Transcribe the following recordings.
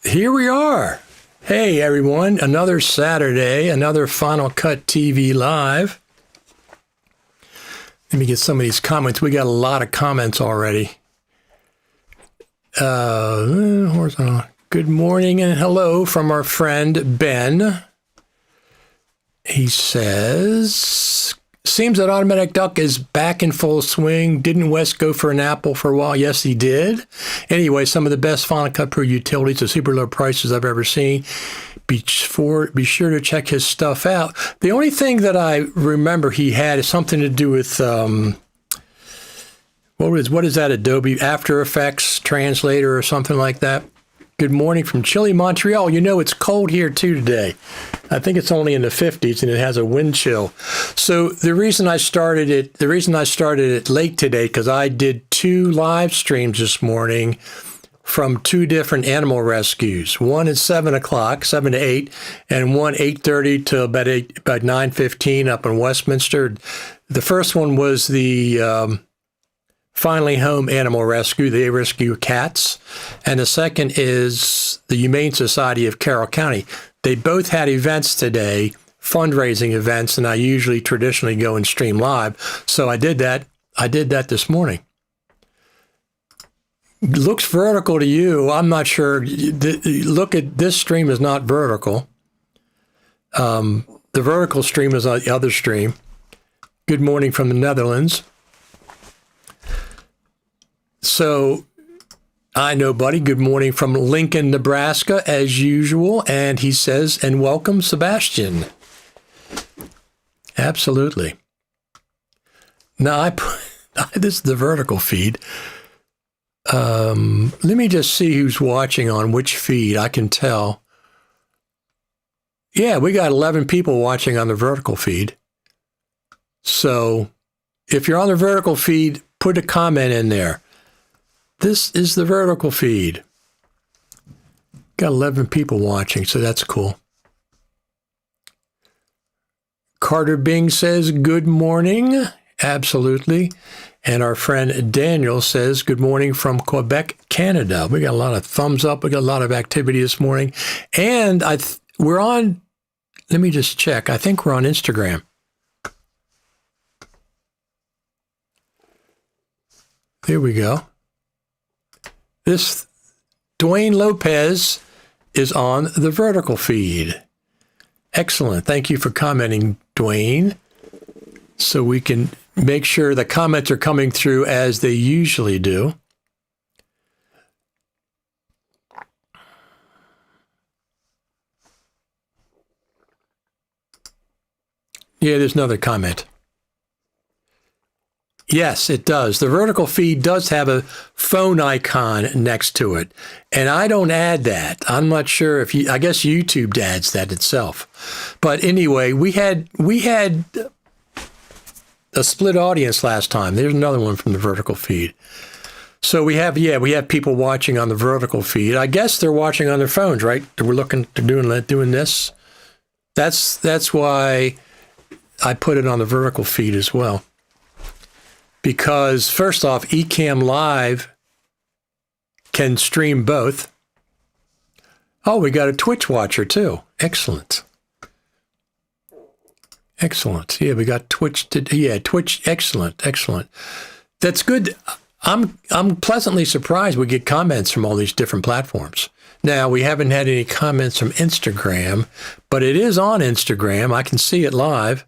Here we are. Hey, everyone. Another Saturday, another Final Cut TV Live. Let me get some of these comments. We got a lot of comments already. Horizontal. Good morning and hello from our friend Ben. He says, seems that Automatic Duck is back in full swing. Didn't Wes go for an apple for a while? Yes, he did. Anyway, some of the best Final Cut Pro utilities at super low prices I've ever seen. Be sure to check his stuff out. The only thing that I remember he had is something to do with, what is that, Adobe After Effects Translator or something like that? Good morning from chilly Montreal. You know, it's cold here too today. I think it's only in the 50s and it has a wind chill. So the reason I started it late today, because I did 2 live streams this morning from 2 different animal rescues. One at 7 o'clock, 7 to 8, and one 8:30 to about 9:15 up in Westminster. The first one was the Finally Home Animal Rescue. They rescue cats. And the second is the Humane Society of Carroll County. They both had events today, fundraising events, and I usually traditionally go and stream live. So I did that. I did that this morning. Looks vertical to you. I'm not sure. Look at this stream is not vertical. The vertical stream is on the other stream. Good morning from the Netherlands. So, I know, buddy. Good morning from Lincoln, Nebraska, as usual. And he says, and welcome, Sebastian. Absolutely. Now, this is the vertical feed. Let me just see who's watching on which feed. I can tell. Yeah, we got 11 people watching on the vertical feed. So, if you're on the vertical feed, put a comment in there. This is the vertical feed. Got 11 people watching, so that's cool. Carter Bing says, good morning. Absolutely. And our friend Daniel says, good morning from Quebec, Canada. We got a lot of thumbs up. We got a lot of activity this morning. And we're on, let me just check. I think we're on Instagram. There we go. This Dwayne Lopez is on the vertical feed. Excellent. Thank you for commenting, Dwayne. So we can make sure the comments are coming through as they usually do. Yeah, there's another comment. Yes, it does. The vertical feed does have a phone icon next to it. And I don't add that. I'm not sure if I guess YouTube adds that itself. But anyway, we had a split audience last time. There's another one from the vertical feed. So we have people watching on the vertical feed. I guess they're watching on their phones, right? They're doing this. That's why I put it on the vertical feed as well. Because first off, Ecamm Live can stream both. Oh, we got a Twitch watcher too. Excellent. Excellent. Yeah, we got Twitch. Twitch. Excellent. Excellent. That's good. I'm pleasantly surprised we get comments from all these different platforms. Now, we haven't had any comments from Instagram, but it is on Instagram. I can see it live.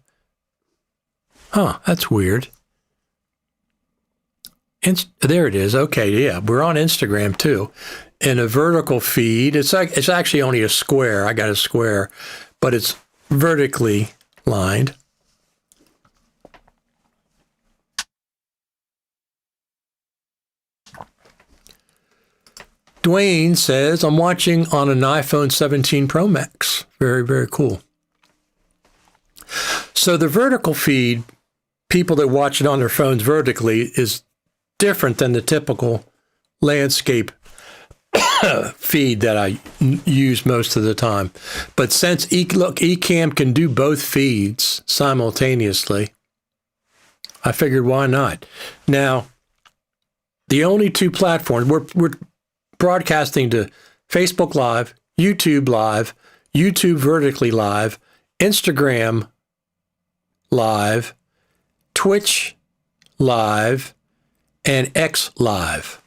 Huh, that's weird. There it is. Okay, yeah, we're on Instagram too. In a vertical feed, it's actually only a square. I got a square, but it's vertically lined. Dwayne says, I'm watching on an iPhone 17 Pro Max. Very, very cool. So the vertical feed, people that watch it on their phones vertically, is different than the typical landscape feed that I use most of the time. But since Ecamm can do both feeds simultaneously, I figured why not? Now, the only 2 platforms, we're broadcasting to Facebook Live, YouTube Vertically Live, Instagram Live, Twitch Live, and X Live.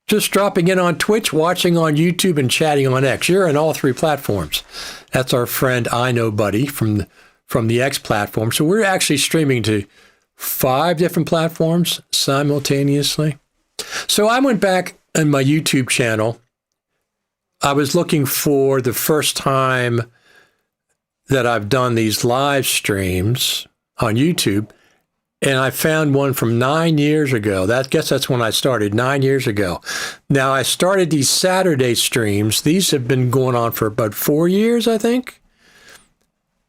Just dropping in on Twitch, watching on YouTube, and chatting on X. You're in all three platforms. That's our friend I Know Buddy from the X platform. So we're actually streaming to 5 different platforms simultaneously. So I went back on my YouTube channel. I was looking for the first time that I've done these live streams on YouTube, and I found one from 9 years ago. I guess that's when I started, 9 years ago. Now, I started these Saturday streams. These have been going on for about 4 years, I think.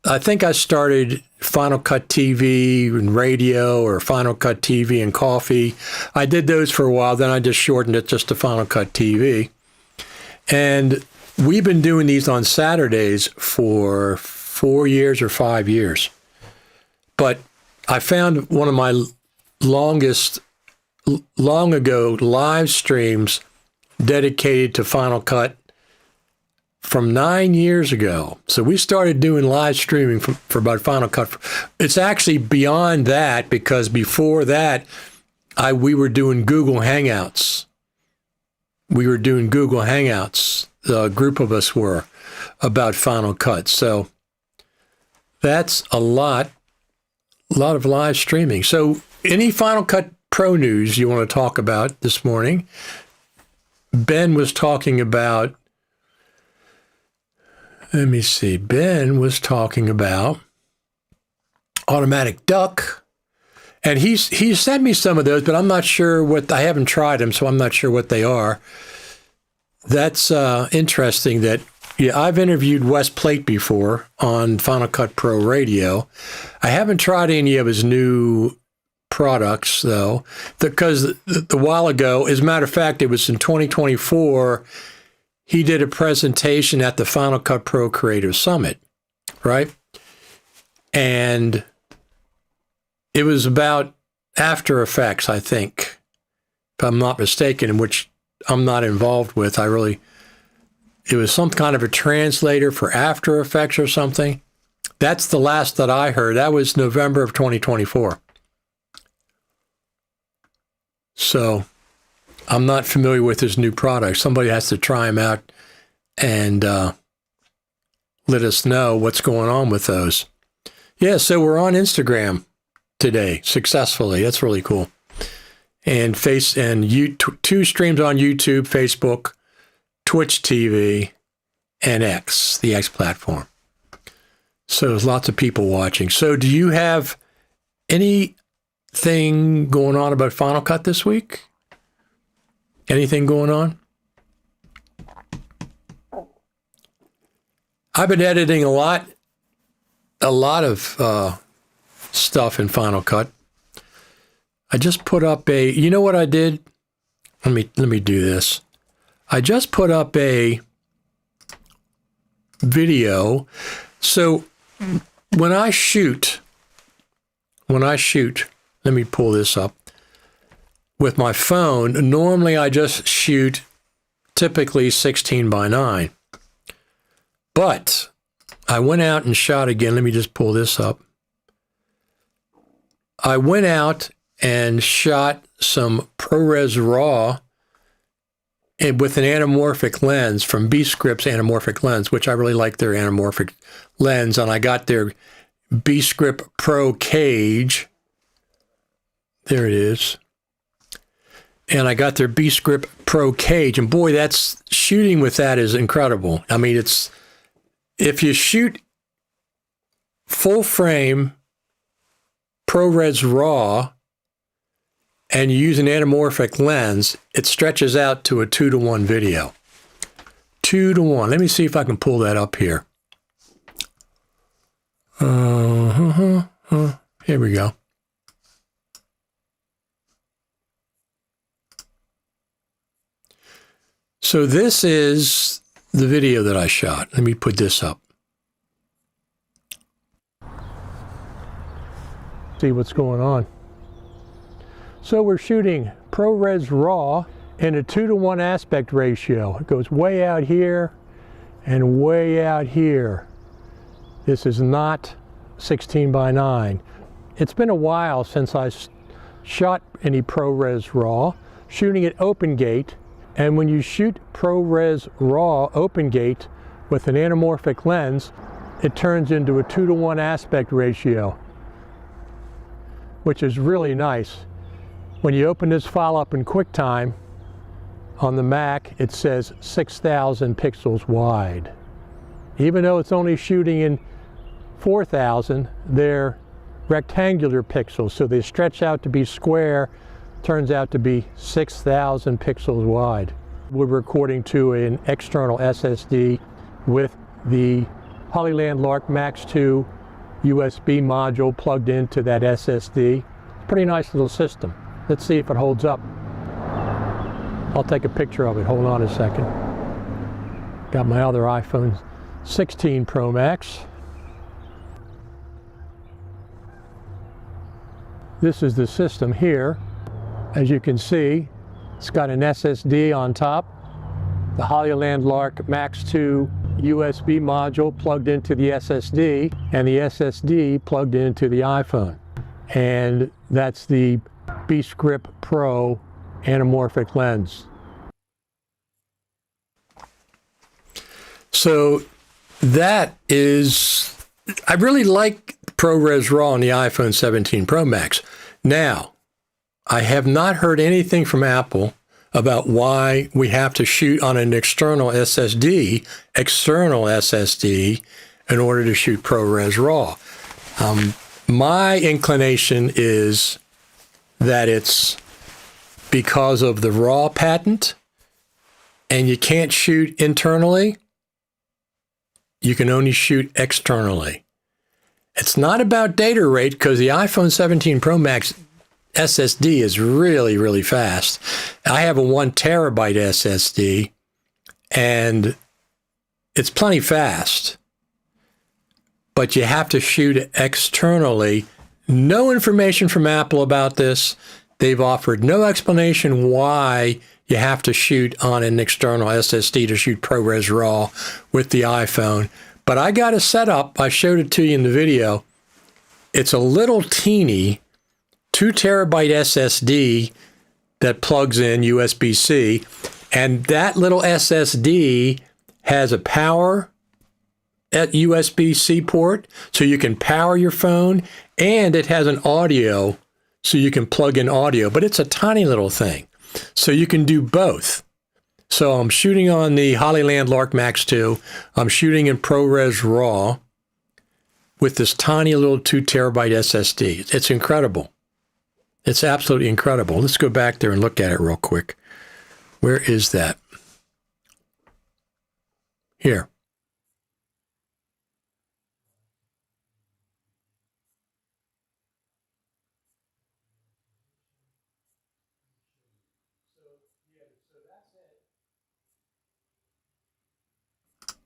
I think I started Final Cut TV and radio, or Final Cut TV and coffee. I did those for a while. Then I just shortened it just to Final Cut TV. And we've been doing these on Saturdays for 4 years or 5 years. But I found one of my long ago live streams dedicated to Final Cut from 9 years ago. So we started doing live streaming for about Final Cut. It's actually beyond that, because before that, we were doing Google Hangouts. The group of us were, about Final Cut. So that's a lot of live streaming. So any Final Cut Pro news you want to talk about this morning? Ben was talking about, Ben was talking about automatic duck. And he sent me some of those, but I'm not sure I haven't tried them, so I'm not sure what they are. That's interesting that, I've interviewed Wes Plate before on Final Cut Pro Radio. I haven't tried any of his new products, though, because a while ago, as a matter of fact, it was in 2024, he did a presentation at the Final Cut Pro Creator Summit, right? And it was about After Effects, I think, if I'm not mistaken, in which I'm not involved with. It was some kind of a translator for After Effects or something. That's the last that I heard. That was November of 2024. So I'm not familiar with his new product. Somebody has to try them out and let us know what's going on with those. Yeah, so we're on Instagram today successfully. That's really cool. And 2 streams on YouTube, Facebook, Twitch TV, and X, the X platform. So there's lots of people watching. So do you have anything going on about Final Cut this week? Anything going on? I've been editing a lot of stuff in Final Cut. I just put up you know what I did? Let me do this. I just put up a video. So when I shoot, let me pull this up. With my phone, normally I just shoot typically 16:9. But I went out and shot again. Let me just pull this up. I went out and shot some ProRes RAW with an anamorphic lens from B-Script's anamorphic lens, which I really like their anamorphic lens. And I got their B-Script Pro cage. There it is. And I got their B-Script Pro cage. And boy, shooting with that is incredible. I mean, if you shoot full frame ProRes RAW and you use an anamorphic lens, it stretches out to a 2:1 video. 2:1. Let me see if I can pull that up here. Here we go. So this is the video that I shot. Let me put this up. See what's going on. So we're shooting ProRes RAW in a 2:1 aspect ratio. It goes way out here and way out here. This is not 16:9. It's been a while since I shot any ProRes RAW, shooting at open gate, and when you shoot ProRes RAW open gate with an anamorphic lens, it turns into a 2:1 aspect ratio, which is really nice. When you open this file up in QuickTime on the Mac, it says 6,000 pixels wide. Even though it's only shooting in 4,000, they're rectangular pixels, so they stretch out to be square, turns out to be 6,000 pixels wide. We're recording to an external SSD with the Hollyland Lark Max 2 USB module plugged into that SSD. Pretty nice little system. Let's see if it holds up. I'll take a picture of it. Hold on a second. Got my other iPhone 16 Pro Max. This is the system here. As you can see, it's got an SSD on top, the Hollyland Lark Max 2 USB module plugged into the SSD, and the SSD plugged into the iPhone. And that's the B-Script Pro anamorphic lens. So that is, I really like ProRes RAW on the iPhone 17 Pro Max. Now, I have not heard anything from Apple about why we have to shoot on an external SSD in order to shoot ProRes RAW. My inclination is that it's because of the RAW patent, and you can't shoot internally. You can only shoot externally. It's not about data rate, because the iPhone 17 Pro Max SSD is really, really fast. I have a 1 terabyte SSD, and it's plenty fast. But you have to shoot it externally. No information from Apple about this. They've offered no explanation why you have to shoot on an external SSD to shoot ProRes RAW with the iPhone. But I got a setup. I showed it to you in the video. It's a little teeny 2 terabyte SSD that plugs in USB-C. And that little SSD has a power at USB-C port, so you can power your phone, and it has an audio, so you can plug in audio. But it's a tiny little thing, so you can do both. So I'm shooting on the Hollyland Lark Max 2. I'm shooting in ProRes RAW with this tiny little 2 terabyte SSD. It's incredible. It's absolutely incredible. Let's go back there and look at it real quick. Where is that? Here.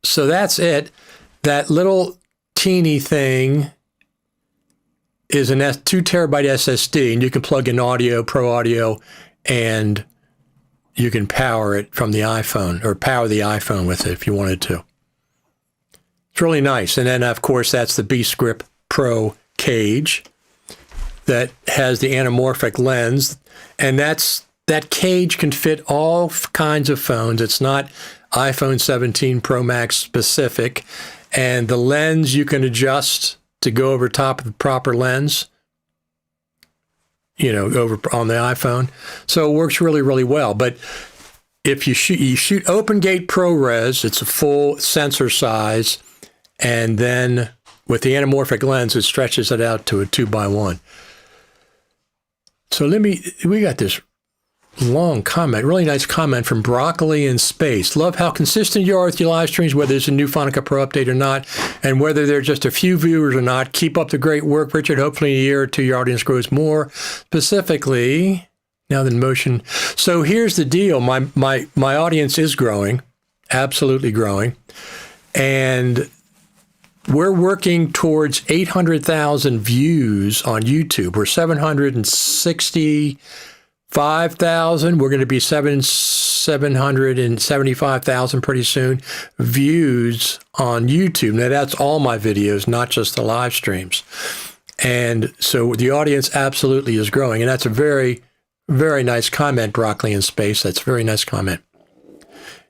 So that's it. That little teeny thing is a 2 terabyte SSD, and you can plug in audio, Pro Audio, and you can power it from the iPhone, or power the iPhone with it if you wanted to. It's really nice. And then, of course, that's the B-Script Pro cage that has the anamorphic lens, and that cage can fit all kinds of phones. It's not iPhone 17 Pro Max specific, and the lens you can adjust to go over top of the proper lens, over on the iPhone. So it works really, really well. But if you shoot open gate ProRes, it's a full sensor size, and then with the anamorphic lens, it stretches it out to a 2x1. So we got this long comment, really nice comment from Broccoli in Space. Love how consistent you are with your live streams, whether there's a new Final Cut Pro update or not, and whether there are just a few viewers or not. Keep up the great work, Richard. Hopefully in a year or two, your audience grows more. Specifically, now than motion. So here's the deal. My audience is growing, absolutely growing. And we're working towards 800,000 views on YouTube. We're 760 5,000. We're going to be 775,000 pretty soon views on YouTube. Now, that's all my videos, not just the live streams. And so the audience absolutely is growing. And that's a very, very nice comment, Broccoli in Space. That's a very nice comment.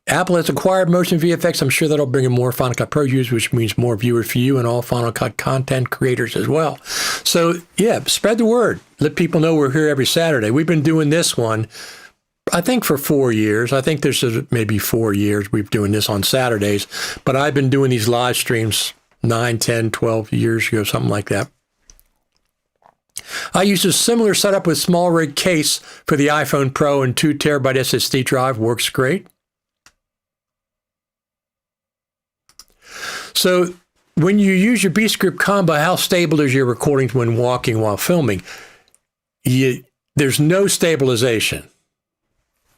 Apple has acquired Motion VFX. I'm sure that'll bring in more Final Cut Pro users, which means more viewers for you and all Final Cut content creators as well. So, yeah, spread the word. Let people know we're here every Saturday. We've been doing this one, I think, for 4 years. I think there's maybe 4 years we've been doing this on Saturdays. But I've been doing these live streams 9, 10, 12 years ago, something like that. I used a similar setup with small rig case for the iPhone Pro and 2 terabyte SSD drive. Works great. So when you use your B-Script combo, how stable is your recording when walking while filming? There's no stabilization.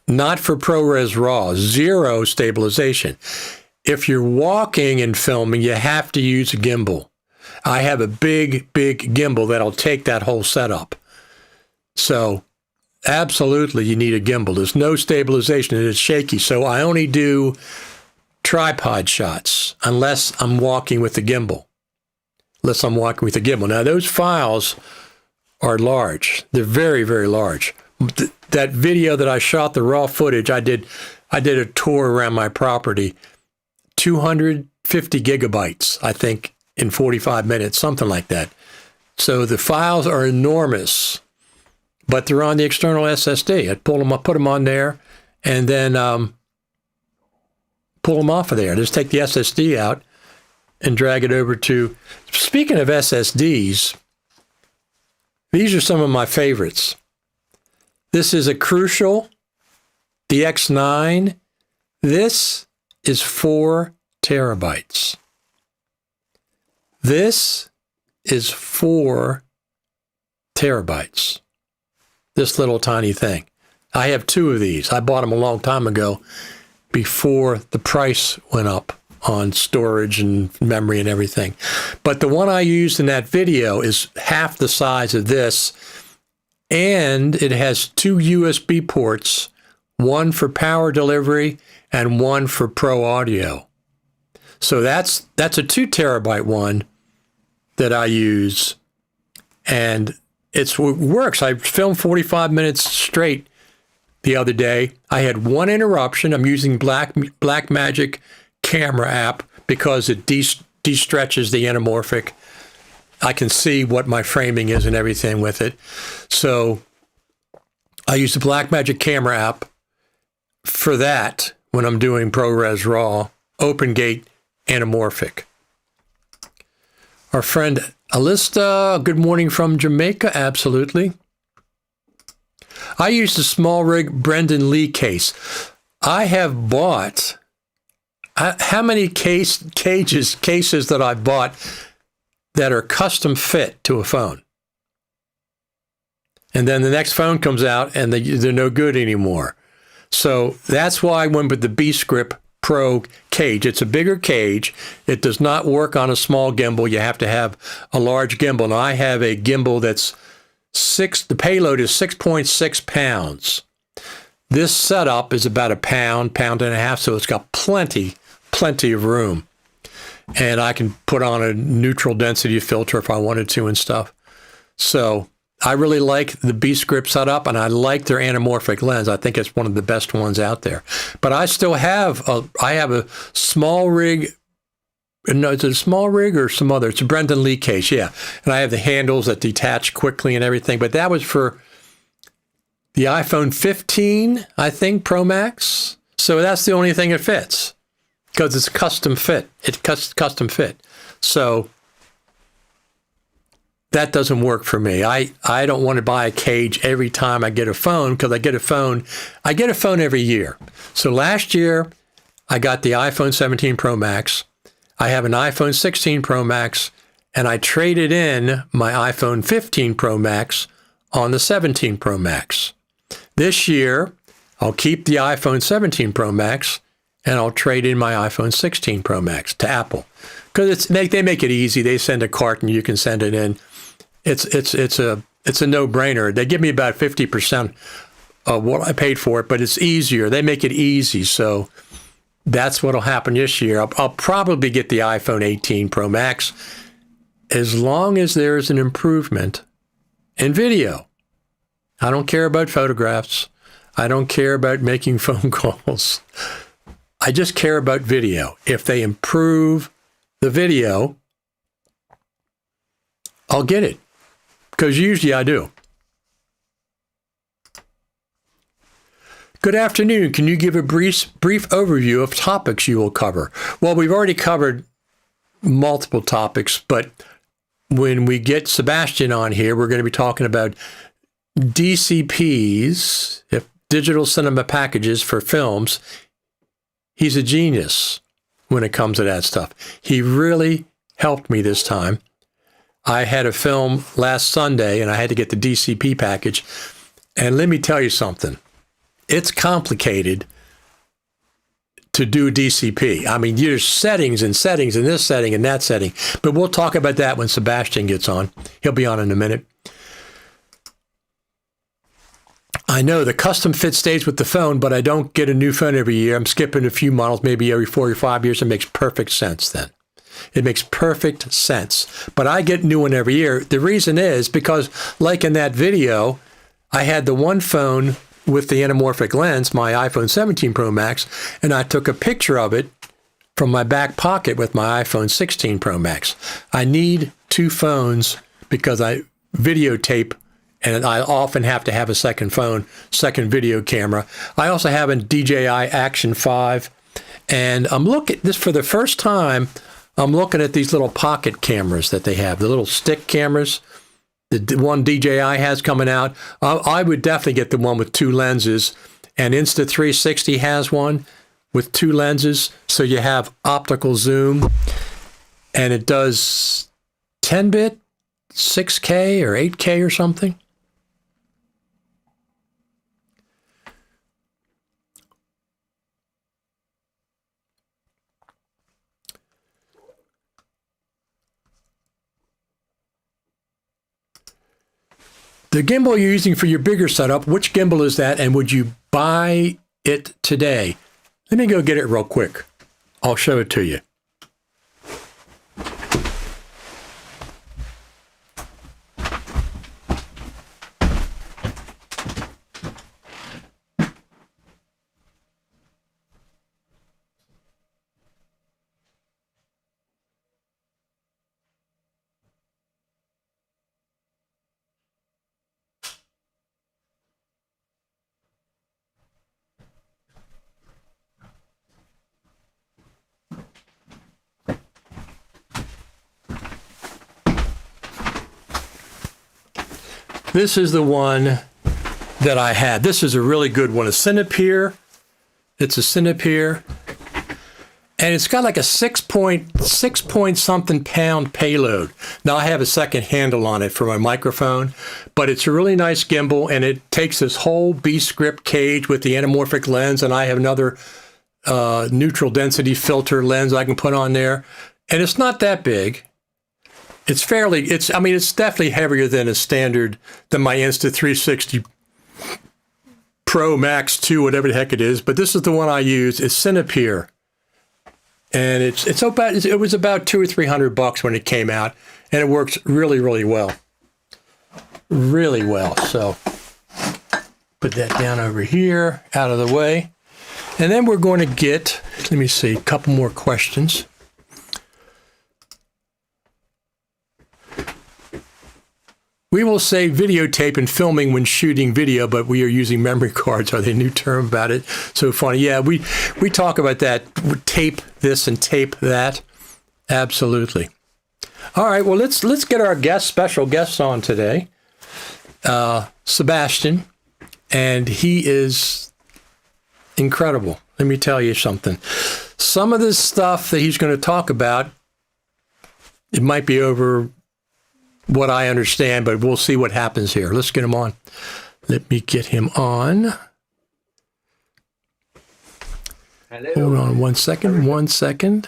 Not for ProRes RAW, zero stabilization. If you're walking and filming, you have to use a gimbal. I have a big, big gimbal that'll take that whole setup. So absolutely you need a gimbal. There's no stabilization. It is shaky. So I only do tripod shots unless I'm walking with the gimbal. Now, those files are large. They're very, very large. That video that I shot, the raw footage, I did a tour around my property, 250 gigabytes, I think, in 45 minutes, something like that. So the files are enormous, but they're on the external SSD. I put them on there, and then pull them off of there. Just take the SSD out and drag it over to... Speaking of SSDs, these are some of my favorites. This is a Crucial, the X9. This is 4 terabytes. This is 4 terabytes. This little tiny thing. I have 2 of these. I bought them a long time ago before the price went up on storage and memory and everything. But the one I used in that video is half the size of this, and it has 2 USB ports, one for power delivery and one for pro audio. So that's a 2 terabyte one that I use, and it works. I filmed 45 minutes straight the other day. I had one interruption. I'm using Blackmagic camera app because it de-stretches the anamorphic. I can see what my framing is and everything with it. So I use the Blackmagic camera app for that when I'm doing ProRes RAW, OpenGate anamorphic. Our friend Alista, good morning from Jamaica. Absolutely. I used a small rig Brendan Lee case. I have bought, how many cases that I've bought that are custom fit to a phone? And then the next phone comes out and they're no good anymore. So that's why I went with the B-Script Pro cage. It's a bigger cage. It does not work on a small gimbal. You have to have a large gimbal. Now I have a gimbal that's the payload is 6.6 pounds. This setup is about a pound and a half, so it's got plenty of room. And I can put on a neutral density filter if I wanted to and stuff. So I really like the B-Script setup, and I like their anamorphic lens. I think it's one of the best ones out there. But I still have a small rig. No, is it a small rig or some other? It's a Brendan Lee case, yeah. And I have the handles that detach quickly and everything. But that was for the iPhone 15, I think, Pro Max. So that's the only thing it fits because it's custom fit. It's custom fit. So that doesn't work for me. I don't want to buy a cage every time I get a phone because I get a phone every year. So last year, I got the iPhone 17 Pro Max. I have an iPhone 16 Pro Max, and I traded in my iPhone 15 Pro Max on the 17 Pro Max. This year, I'll keep the iPhone 17 Pro Max, and I'll trade in my iPhone 16 Pro Max to Apple. Because they make it easy. They send a carton, you can send it in. It's a no-brainer. They give me about 50% what I paid for it, but it's easier. They make it easy. So that's what'll happen this year. I'll probably get the iPhone 18 Pro Max as long as there's an improvement in video. I don't care about photographs. I don't care about making phone calls. I just care about video. If they improve the video, I'll get it, because usually I do. Good afternoon. Can you give a brief overview of topics you will cover? Well, we've already covered multiple topics, but when we get Sebastian on here, we're going to be talking about DCPs, digital cinema packages for films. He's a genius when it comes to that stuff. He really helped me this time. I had a film last Sunday, and I had to get the DCP package. And let me tell you something. It's complicated to do DCP. I mean, there's settings and settings and this setting and that setting. But we'll talk about that when Sebastian gets on. He'll be on in a minute. I know the custom fit stays with the phone, but I don't get a new phone every year. I'm skipping a few models, maybe every 4 or 5 years. It makes perfect sense then. It makes perfect sense. But I get a new one every year. The reason is because, like in that video, I had the one phone with the anamorphic lens, my iPhone 17 Pro Max, and I took a picture of it from my back pocket with my iPhone 16 Pro Max. I need two phones because I videotape, and I often have to have a second phone, second video camera. I also have a DJI Action 5, and I'm looking this for the first time. I'm looking at these little pocket cameras that they have, the little stick cameras. The one DJI has coming out. I would definitely get the one with two lenses, and Insta360 has one with two lenses, so you have optical zoom, and it does 10-bit, 6K or 8K or something. The gimbal you're using for your bigger setup, which gimbal is that, and would you buy it today? Let me go get it real quick. I'll show it to you. This is the one that I had. This is a really good one, a Cinepeer. It's a Cinepeer. And it's got like a 6 point something pound payload. Now I have a second handle on it for my microphone, but it's a really nice gimbal, and it takes this whole B-script cage with the anamorphic lens, and I have another neutral density filter lens I can put on there. And it's not that big. It's definitely heavier than than my Insta360 Pro Max 2, whatever the heck it is. But this is the one I use. It's Cinepeer. And it was about $200 or $300 when it came out, and it works really, really well. Really well. So put that down over here, out of the way. And then we're going to get, let me see, a couple more questions. We will say videotape and filming when shooting video, but we are using memory cards. Are they a new term about it? So funny. Yeah, we talk about that. Tape this and tape that. Absolutely. All right. Well, let's get our special guests on today. Sebastian, and he is incredible. Let me tell you something. Some of this stuff that he's going to talk about, it might be over what I understand, but we'll see what happens here. Let's get him on. Let me get him on. Hello. Hold on one second.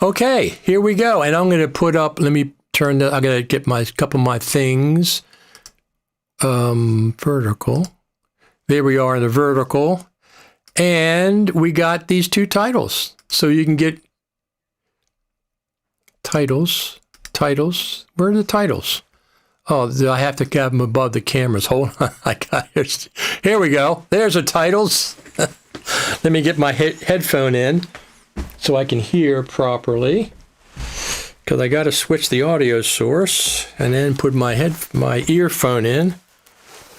Okay, here we go. And I'm going to put up, I got to get couple of my things vertical. There we are in the vertical. And we got these two titles. So you can get titles. Where are the titles? Oh, I have to have them above the cameras. Hold on. Here we go. There's the titles. Let me get my headphone in so I can hear properly. Because I got to switch the audio source and then put my earphone in.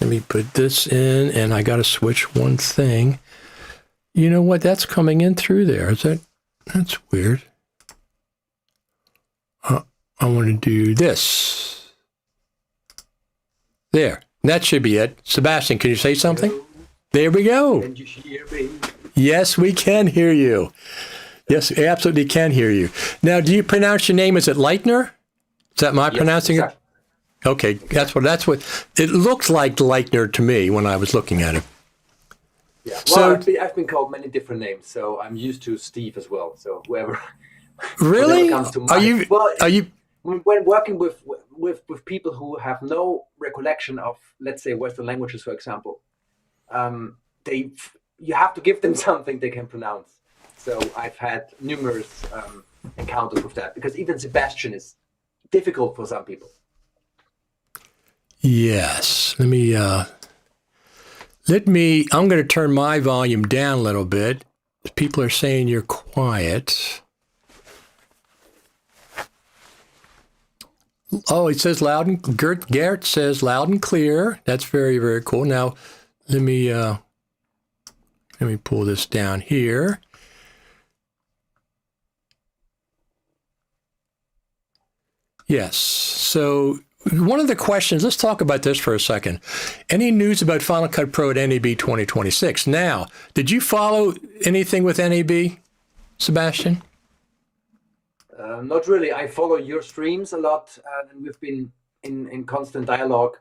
Let me put this in, and I got to switch one thing. You know what? That's coming in through there. That's weird. I want to do this. There. That should be it. Sebastian, can you say something? Hello. There we go. Can you hear me? Yes, we can hear you. Yes, we absolutely can hear you. Now, do you pronounce your name? Is it Leitner? Is that my pronouncing exactly. it? Okay, that's what it looks like, Leitner to me when I was looking at it. Yeah. So, Well, I've been called many different names, so I'm used to Steve as well. So whoever. really? Comes to mind. Are you? When working with people who have no recollection of, let's say, Western languages, for example, you have to give them something they can pronounce. So I've had numerous encounters with that, because even Sebastian is difficult for some people. Yes. I'm going to turn my volume down a little bit. People are saying you're quiet. Oh, it says loud and Garrett says loud and clear. That's very, very cool. Now, let me pull this down here. Yes. So one of the questions, let's talk about this for a second. Any news about Final Cut Pro at NAB 2026? Now, did you follow anything with NAB, Sebastian? Not really. I follow your streams a lot, and we've been in constant dialogue.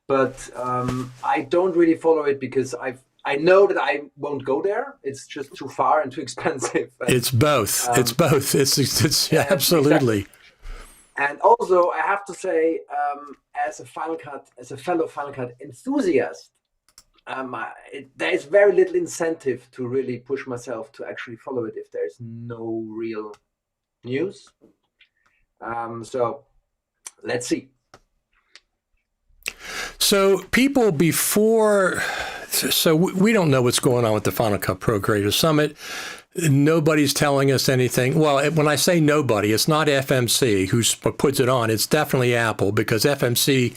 But I don't really follow it because I know that I won't go there. It's just too far and too expensive. It's both. It's both. It's absolutely. Exactly. And also, I have to say, as a fellow Final Cut enthusiast, there is very little incentive to really push myself to actually follow it if there's no real news. So let's see. So people we don't know what's going on with the Final Cut Pro Creator Summit. Nobody's telling us anything. Well, when I say nobody, it's not FMC who puts it on. It's definitely Apple, because FMC,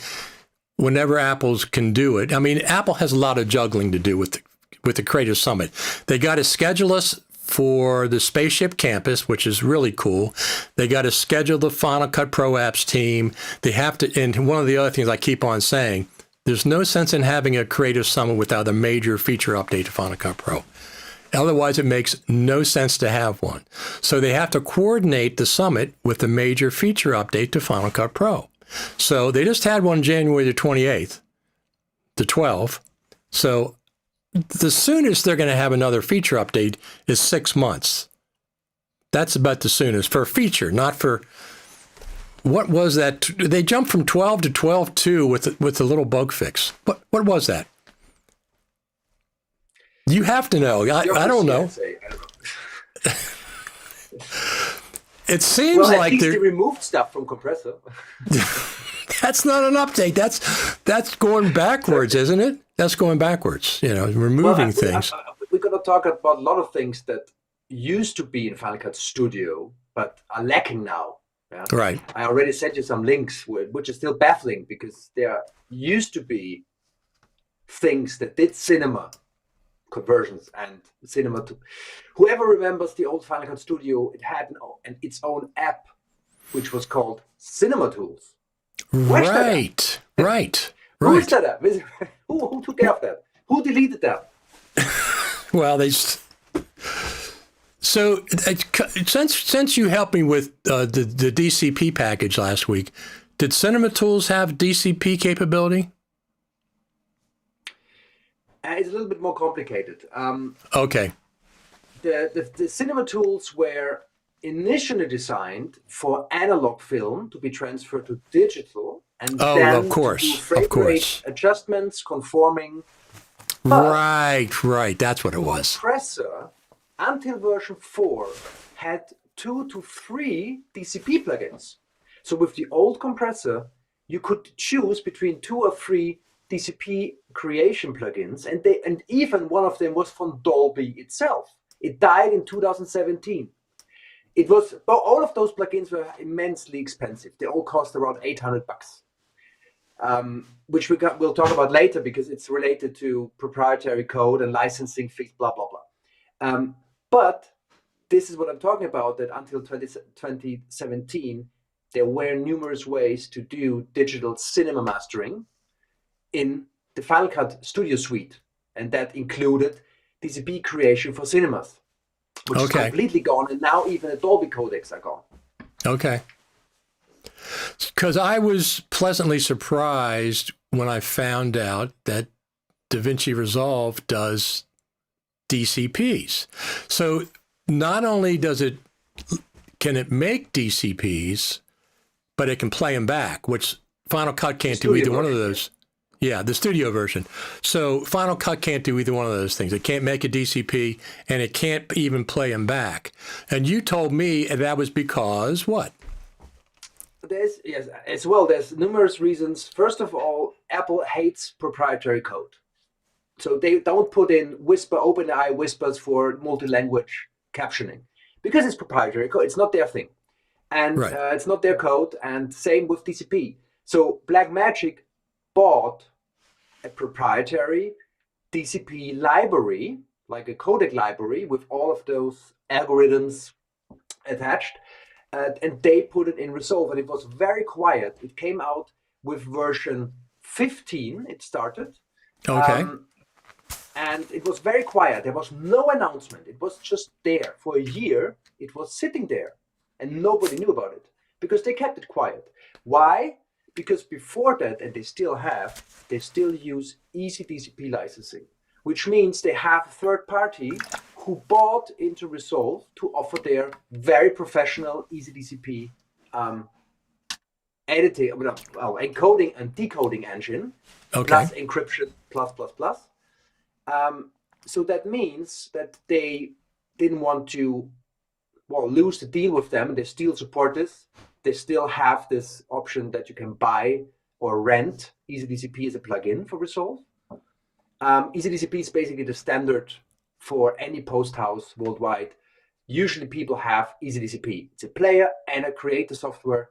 whenever Apple's can do it, I mean, Apple has a lot of juggling to do with the Creator Summit. They got to schedule us for the Spaceship Campus, which is really cool. They got to schedule the Final Cut Pro Apps team. They have to, and one of the other things I keep on saying, there's no sense in having a Creative Summit without a major feature update to Final Cut Pro. Otherwise, it makes no sense to have one. So they have to coordinate the summit with the major feature update to Final Cut Pro. So they just had one January the 28th, the 12th. So the soonest they're going to have another feature update is 6 months. That's about the soonest for a feature, not for, what was that? They jumped from 12 to 12.2 with the little bug fix. What was that? You have to know. I don't know. It seems like they removed stuff from compressor. That's not an update. That's going backwards, isn't it? That's going backwards. Removing things. We're going to talk about a lot of things that used to be in Final Cut Studio, but are lacking now. Yeah? Right. I already sent you some links, which is still baffling, because there used to be things that did cinema conversions and cinema to whoever remembers the old Final Cut Studio, it had its own app which was called Cinema Tools. Right. Who is that app? Who took care of that? Who deleted that? Well, so since you helped me with the DCP package last week, did Cinema Tools have DCP capability? It's a little bit more complicated. Okay. The Cinema Tools were initially designed for analog film to be transferred to digital, and then of course, to do frame rate adjustments, conforming, But Right. That's what it was. compressor, until version 4, had 2 to 3 DCP plugins. So with the old compressor, you could choose between 2 or 3 DCP creation plugins, and even one of them was from Dolby itself. It died in 2017. All of those plugins were immensely expensive. They all cost around $800. Which we'll talk about later because it's related to proprietary code and licensing fees, blah, blah, blah. But this is what I'm talking about, that until 2017, there were numerous ways to do digital cinema mastering in the Final Cut Studio Suite. And that included DCP creation for cinemas, which is completely gone. And now even the Dolby codecs are gone. Okay. Because I was pleasantly surprised when I found out that DaVinci Resolve does DCPs. So not only can it make DCPs, but it can play them back, which Final Cut can't do either one of those. Yeah, the studio version. So Final Cut can't do either one of those things. It can't make a DCP, and it can't even play them back. And you told me that was because what? There's numerous reasons. First of all, Apple hates proprietary code. So they don't put in OpenAI whispers for multi-language captioning because it's proprietary code. It's not their thing. And it's not their code. And same with DCP. So Blackmagic bought a proprietary DCP library, like a codec library with all of those algorithms attached. And they put it in Resolve, and it was very quiet. It came out with version 15, it started. Okay. And it was very quiet. There was no announcement. It was just there. For a year, it was sitting there, and nobody knew about it because they kept it quiet. Why? Because before that, and they still use easy DCP licensing, which means they have a third party who bought into Resolve to offer their very professional easy DCP editing, encoding and decoding engine, plus encryption, plus. So that means that they didn't want to lose the deal with them. They still support this. They still have this option that you can buy or rent EasyDCP as a plugin for Resolve. EasyDCP is basically the standard for any post house worldwide. Usually people have EasyDCP. It's a player and a creator software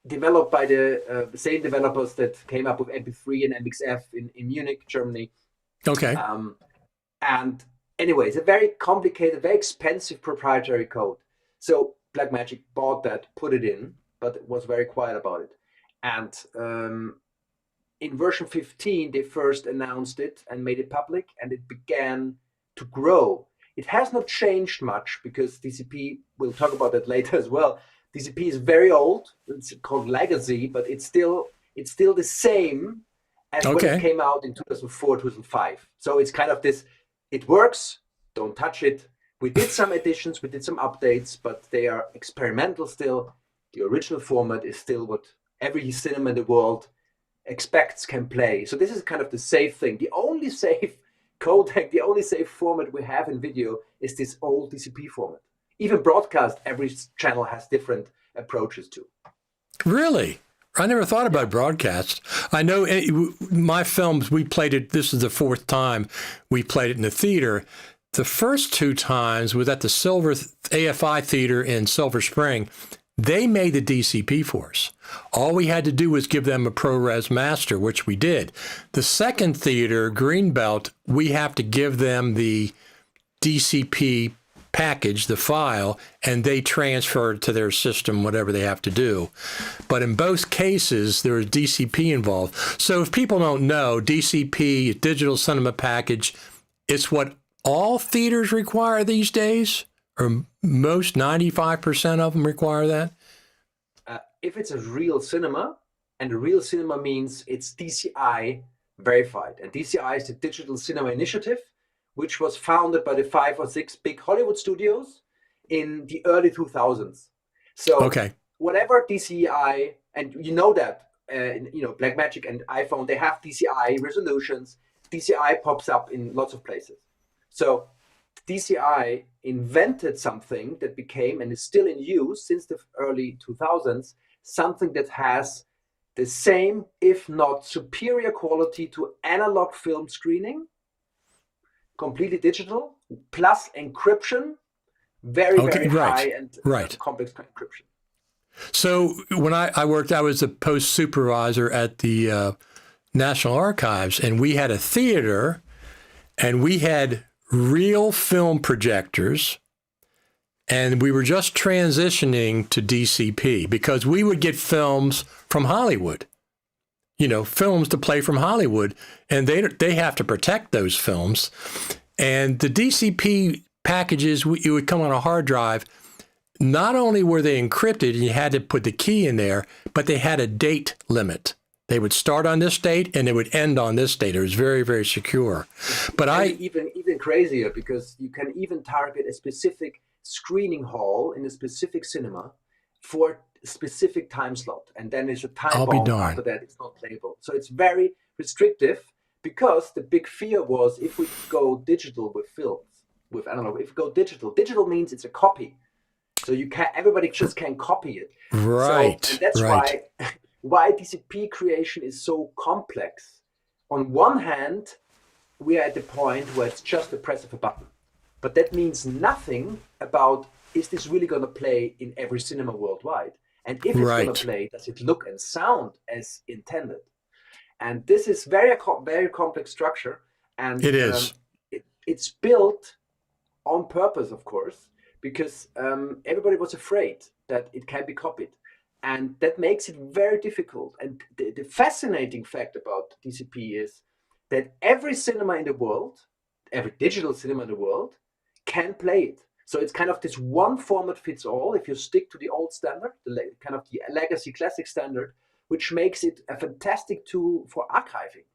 developed by the same developers that came up with MP3 and MXF in Munich, Germany. Okay. And anyway, it's a very complicated, very expensive proprietary code. So Blackmagic bought that, put it in, but it was very quiet about it. And in version 15, they first announced it and made it public, and it began to grow. It has not changed much because DCP, we'll talk about that later as well. DCP is very old. It's called legacy, but it's still the same as when it came out in 2004, 2005. So it's kind of this, it works, don't touch it. We did some additions, we did some updates, but they are experimental still. The original format is still what every cinema in the world expects can play. So this is kind of the safe thing. The only safe codec, the only safe format we have in video is this old DCP format. Even broadcast, every channel has different approaches to. Really? I never thought about broadcast. I know my films, we played it, this is the fourth time we played it in the theater. The first two times was at the Silver AFI Theater in Silver Spring. They made the DCP for us. All we had to do was give them a ProRes master, which we did. The second theater, Greenbelt, we have to give them the DCP package, the file, and they transfer it to their system, whatever they have to do. But in both cases, there is DCP involved. So if people don't know, DCP, digital cinema package, it's what all theaters require these days, or most 95% of them require that? If it's a real cinema, and a real cinema means it's DCI verified. And DCI is the Digital Cinema Initiative, which was founded by the 5 or 6 big Hollywood studios in the early 2000s. So whatever DCI, and you know that, Blackmagic and iPhone, they have DCI resolutions. DCI pops up in lots of places. So DCI invented something that became and is still in use since the early 2000s, something that has the same, if not superior quality to analog film screening, completely digital, plus encryption, very high and complex encryption. So when I worked, I was a post supervisor at the National Archives, and we had a theater, and we had real film projectors, and we were just transitioning to DCP because we would get films from Hollywood, films to play from Hollywood, and they have to protect those films. And the DCP packages, it would come on a hard drive. Not only were they encrypted and you had to put the key in there, but they had a date limit. They would start on this date and they would end on this date. It was very, very secure. But even crazier, because you can even target a specific screening hall in a specific cinema for a specific time slot, and then there's a time bomb after that. It's not playable. So it's very restrictive, because the big fear was if we go digital with films, with analog. If we go digital means it's a copy. So everybody just can't copy it. Right. So, and that's why DCP creation is so complex. On one hand, we are at the point where it's just the press of a button. But that means nothing about, is this really going to play in every cinema worldwide? And if it's going to play, does it look and sound as intended? And this is very complex structure. And it is. It's built on purpose, of course, because everybody was afraid that it can be copied. And that makes it very difficult. And the fascinating fact about DCP is that every cinema in the world, every digital cinema in the world, can play it. So it's kind of this one format fits all if you stick to the old standard, the legacy classic standard, which makes it a fantastic tool for archiving.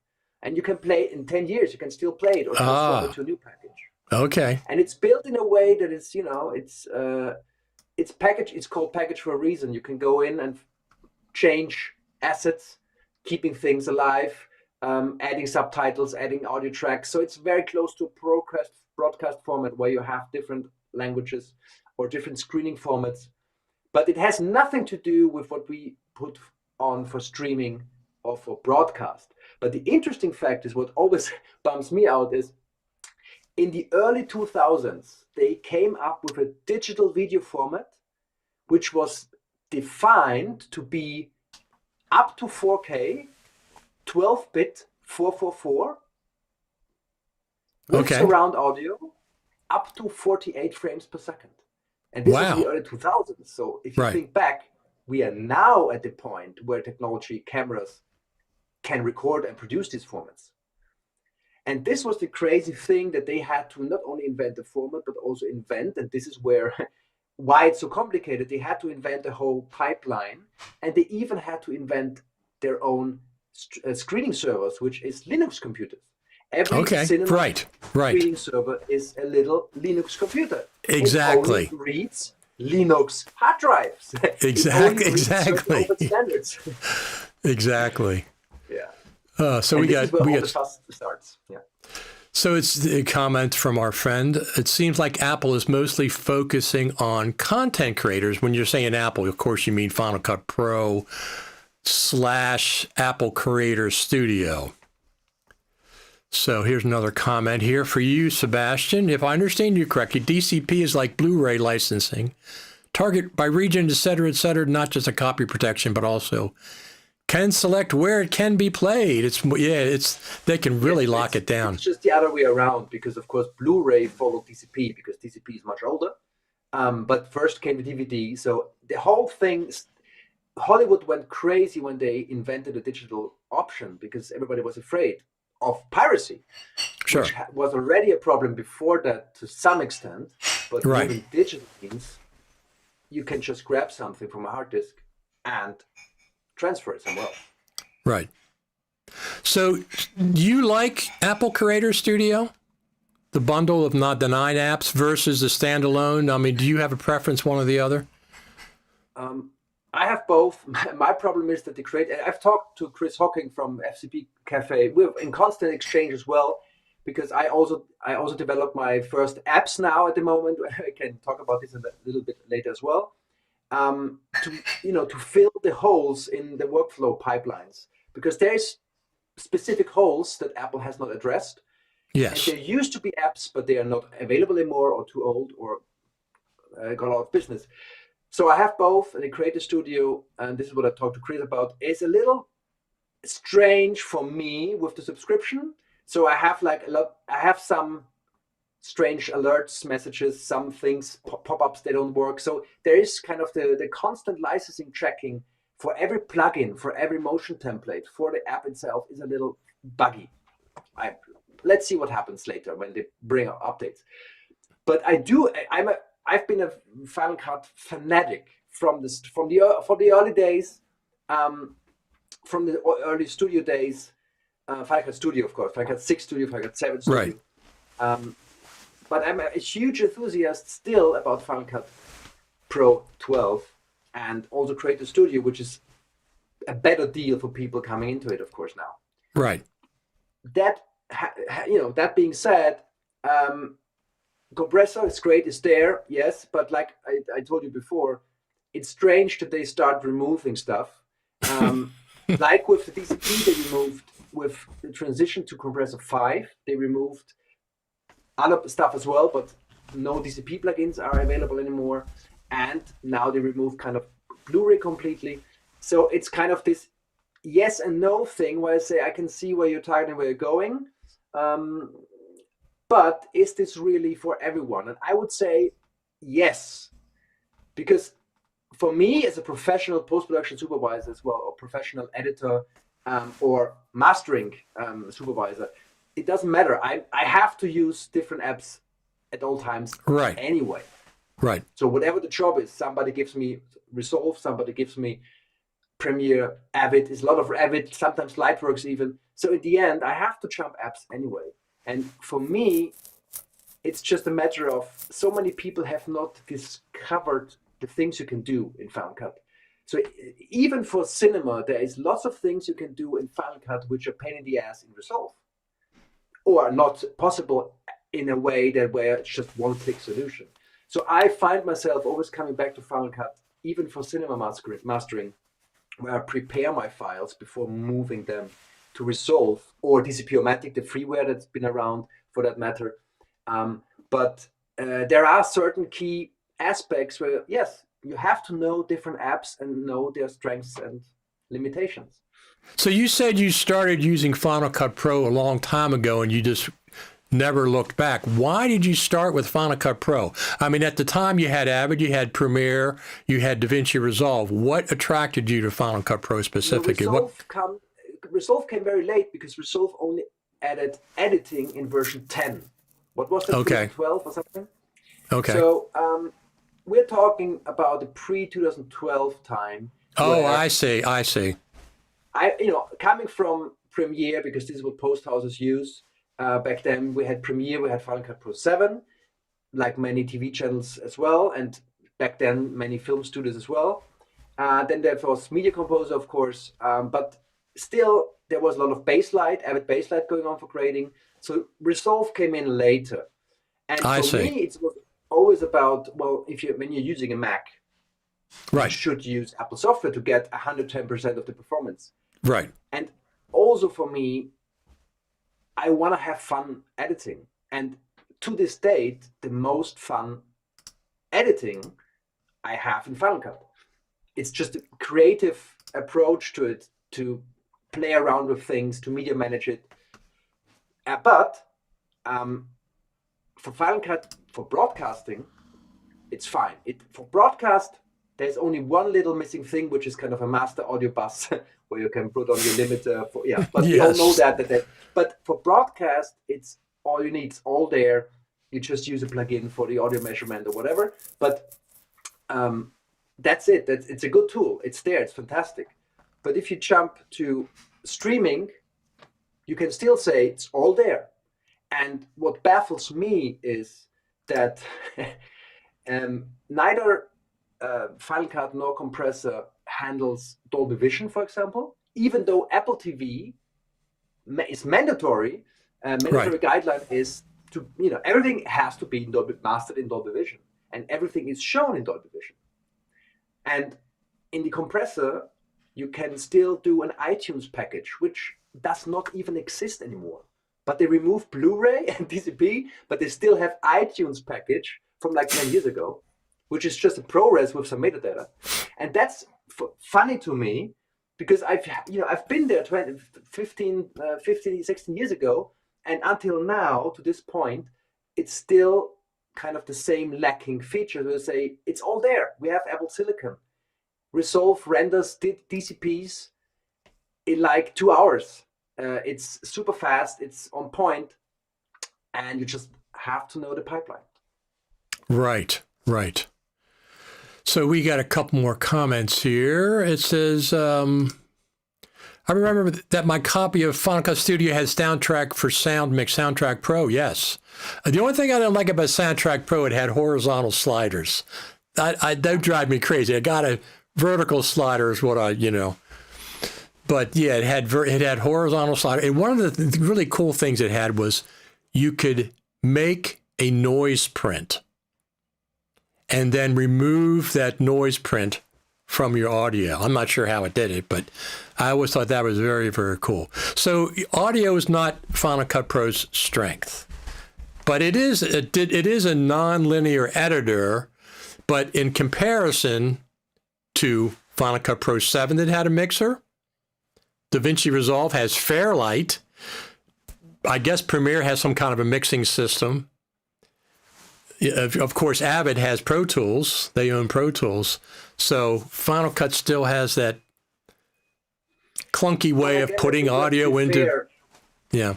And you can play it in 10 years, you can still play it or transform it to a new package. Okay. And it's built in a way that is, it's called package for a reason. You can go in and change assets, keeping things alive, adding subtitles, adding audio tracks. So it's very close to a broadcast format where you have different languages or different screening formats. But it has nothing to do with what we put on for streaming or for broadcast. But the interesting fact is, what always bums me out is, in the early 2000s, they came up with a digital video format which was defined to be up to 4K, 12-bit 444, with surround audio, up to 48 frames per second. And this is the early 2000s. So if you think back, we are now at the point where technology, cameras, can record and produce these formats. And this was the crazy thing, that they had to not only invent the format, but also invent, and this is why it's so complicated, they had to invent a whole pipeline, and they even had to invent their own screening servers, which is Linux computers. Every cinema screening server is a little Linux computer. Exactly. It only reads Linux hard drives. Exactly. Exactly. Yeah. So we got the fuss starts. Yeah. So it's a comment from our friend. It seems like Apple is mostly focusing on content creators. When you're saying Apple, of course, you mean Final Cut Pro / Apple Creator Studio. So here's another comment here for you, Sebastian. If I understand you correctly, DCP is like Blu-ray licensing, target by region, et cetera, not just a copy protection, but also can select where it can be played. They can really lock it down. It's just the other way around, because of course Blu-ray followed DCP because DCP is much older. But first came the DVD. So the whole thing, Hollywood went crazy when they invented a digital option, because everybody was afraid of piracy, which was already a problem before that to some extent. But even digital means you can just grab something from a hard disk and transfer it somewhere else. Right. So do you like Apple Creator Studio, the bundle of not the 9 apps versus the standalone? I mean, do you have a preference, one or the other? I have both. My problem is that I've talked to Chris Hocking from Cafe. We're in constant exchange as well, because I also developed my first apps now at the moment. I can talk about this a little bit later as well. To fill the holes in the workflow pipelines, because there's specific holes that Apple has not addressed. Yes. And there used to be apps, but they are not available anymore, or too old, or got out of business. So I have both, and the Creator Studio, and this is what I talked to Chris about, is a little strange for me with the subscription. So I have I have some strange alerts, messages, some things, pop-ups, they don't work. So there is kind of the constant licensing checking for every plugin, for every motion template, for the app itself is a little buggy. Let's see what happens later when they bring out updates. But I've been a Final Cut fanatic from the early days, from the early studio days. Final Cut Studio, of course, Final Cut 6 Studio, Final Cut 7 Studio. Right. But I'm a huge enthusiast still about Final Cut Pro 12 and also Creator Studio, which is a better deal for people coming into it, of course, now. Right. That being said, compressor is great, it's there, yes, but like I told you before, it's strange that they start removing stuff. Like with the DCP, they removed, with the transition to compressor 5, they removed other stuff as well, but no DCP plugins are available anymore. And now they remove kind of Blu-ray completely. So it's kind of this yes and no thing where I say, I can see where you're targeting and where you're going. But is this really for everyone? And I would say yes, because for me as a professional post-production supervisor as well, or professional editor, or mastering supervisor, it doesn't matter. I have to use different apps at all times, right? Anyway. Right. So whatever the job is, somebody gives me Resolve, somebody gives me Premiere, Avid. It's a lot of Avid, sometimes Lightworks even. So in the end, I have to jump apps anyway. And for me, it's just a matter of so many people have not discovered the things you can do in Final Cut. So even for cinema, there is lots of things you can do in Final Cut which are pain in the ass in Resolve, or not possible in a way where it's just one-click solution. So I find myself always coming back to Final Cut, even for cinema mastering, where I prepare my files before moving them to Resolve or DCP-O-Matic, the freeware that's been around for that matter. But there are certain key aspects where, yes, you have to know different apps and know their strengths and limitations. So you said you started using Final Cut Pro a long time ago and you just never looked back. Why did you start with Final Cut Pro? I mean, at the time you had Avid, you had Premiere, you had DaVinci Resolve. What attracted you to Final Cut Pro specifically? Resolve came very late because Resolve only added editing in version 10. What was that? Okay. 12 or something? Okay. So we're talking about the pre-2012 time. Oh, I see. Coming from Premiere, because this is what post houses use. Back then we had Premiere, we had Final Cut Pro 7, like many TV channels as well, and back then many film studios as well. Then there was Media Composer, of course, but still there was a lot of Avid Basslight going on for grading. So Resolve came in later. And for me, it was always about, well, when you're using a Mac, right, you should use Apple software to get 110% of the performance. Right. And also for me, I want to have fun editing. And to this date, the most fun editing I have in Final Cut. It's just a creative approach to it, to play around with things, to media manage it. But for Final Cut, for broadcasting, it's fine. For broadcast, there's only one little missing thing, which is kind of a master audio bus where you can put on your limiter. But we all know that. But for broadcast, it's all you need. It's all there. You just use a plugin for the audio measurement or whatever. But that's it. It's a good tool. It's there. It's fantastic. But if you jump to streaming, you can still say it's all there. And what baffles me is that neither Final Cut nor Compressor handles Dolby Vision, for example, even though Apple TV is mandatory. Mandatory guideline is to, everything has to be mastered in Dolby Vision, and everything is shown in Dolby Vision. And in the compressor, you can still do an iTunes package, which does not even exist anymore. But they removed Blu-ray and DCP, but they still have iTunes package from like 10 years ago, which is just a ProRes with some metadata. And that's funny to me, because I've been there 15, 16 years ago, and until now, to this point, it's still kind of the same lacking feature. They say it's all there. We have Apple Silicon. Resolve renders DCPs in like 2 hours. It's super fast. It's on point, and you just have to know the pipeline. Right. So we got a couple more comments here. It says, I remember that my copy of Final Cut Studio has Soundtrack for Sound Mix, Soundtrack Pro. Yes. The only thing I didn't like about Soundtrack Pro, it had horizontal sliders. That drive me crazy. I got a vertical slider is what but yeah, it had horizontal slider. And one of the really cool things it had was you could make a noise print and then remove that noise print from your audio. I'm not sure how it did it, but I always thought that was very, very cool. So audio is not Final Cut Pro's strength, but it is a non-linear editor. But in comparison to Final Cut Pro 7 that had a mixer, DaVinci Resolve has Fairlight. I guess Premiere has some kind of a mixing system. Of course, Avid has Pro Tools. They own Pro Tools. So Final Cut still has that clunky way of putting audio into... Yeah.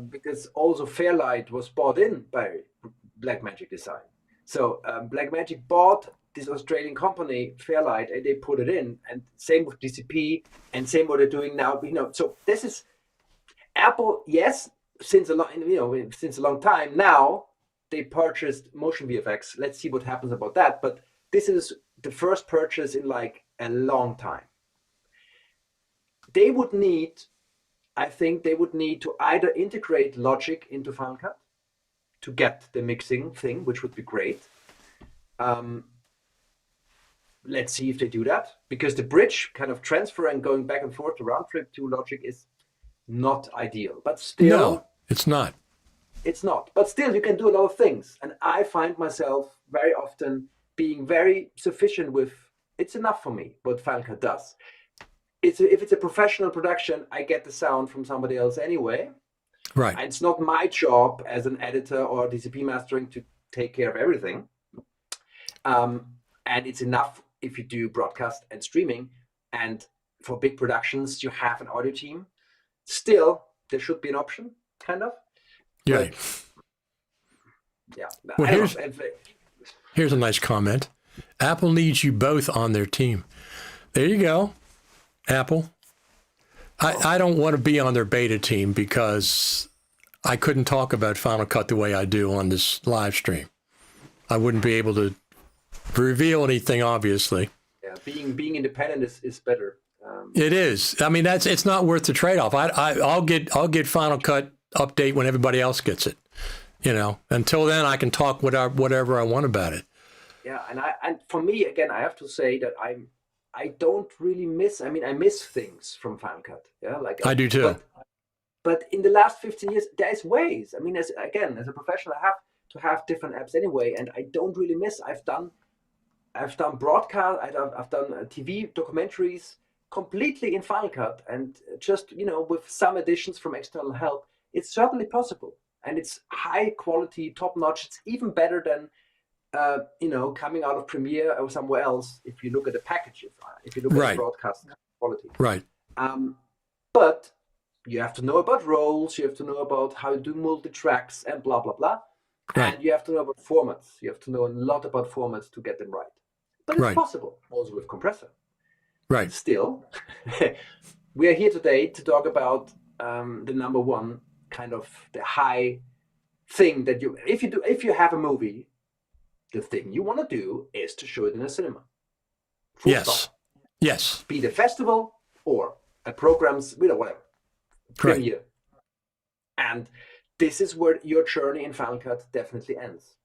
Because also Fairlight was bought in by Blackmagic Design. So Blackmagic bought this Australian company, Fairlight, and they put it in. And same with DCP, and same what they're doing now. So this is Apple. Yes, since a long time now, they purchased Motion VFX. Let's see what happens about that. But this is the first purchase in like a long time. I think they would need to either integrate Logic into Final Cut to get the mixing thing, which would be great. Let's see if they do that, because the bridge kind of transfer and going back and forth to round trip to Logic is not ideal. But still, no, it's not. It's not. But still, you can do a lot of things. And I find myself very often being very sufficient with, it's enough for me what Final Cut does. If it's a professional production, I get the sound from somebody else anyway. Right. And it's not my job as an editor or DCP mastering to take care of everything. And it's enough if you do broadcast and streaming. And for big productions, you have an audio team. Still, there should be an option, kind of. Yeah. But, yeah. Well, here's a nice comment. Apple needs you both on their team. There you go, Apple. I don't want to be on their beta team because I couldn't talk about Final Cut the way I do on this live stream. I wouldn't be able to reveal anything, obviously. Yeah, being independent is better. It is. I mean, it's not worth the trade-off. I'll get Final Cut update when everybody else gets it. Until then, I can talk whatever I want about it. Yeah, and for me, again, I have to say that I don't really miss. I mean, I miss things from Final Cut. Yeah, like I do too. But in the last 15 years, there's ways. I mean, as a professional, I have to have different apps anyway, and I don't really miss. I've done broadcast. I've done TV documentaries completely in Final Cut, and just with some additions from external help. It's certainly possible, and it's high quality, top notch. It's even better than coming out of Premiere or somewhere else. If you look at the packages, if you look at the broadcast quality, right. But you have to know about roles. You have to know about how to do multi-tracks and blah blah blah. Right. And you have to know about formats. You have to know a lot about formats to get them right. But it's possible also with compressor. Right. Still, we are here today to talk about the number one kind of the high thing that if you have a movie, the thing you want to do is to show it in a cinema. Full stop. Yes. Be it a festival or a program's, whatever. Premiere. And this is where your journey in Final Cut definitely ends.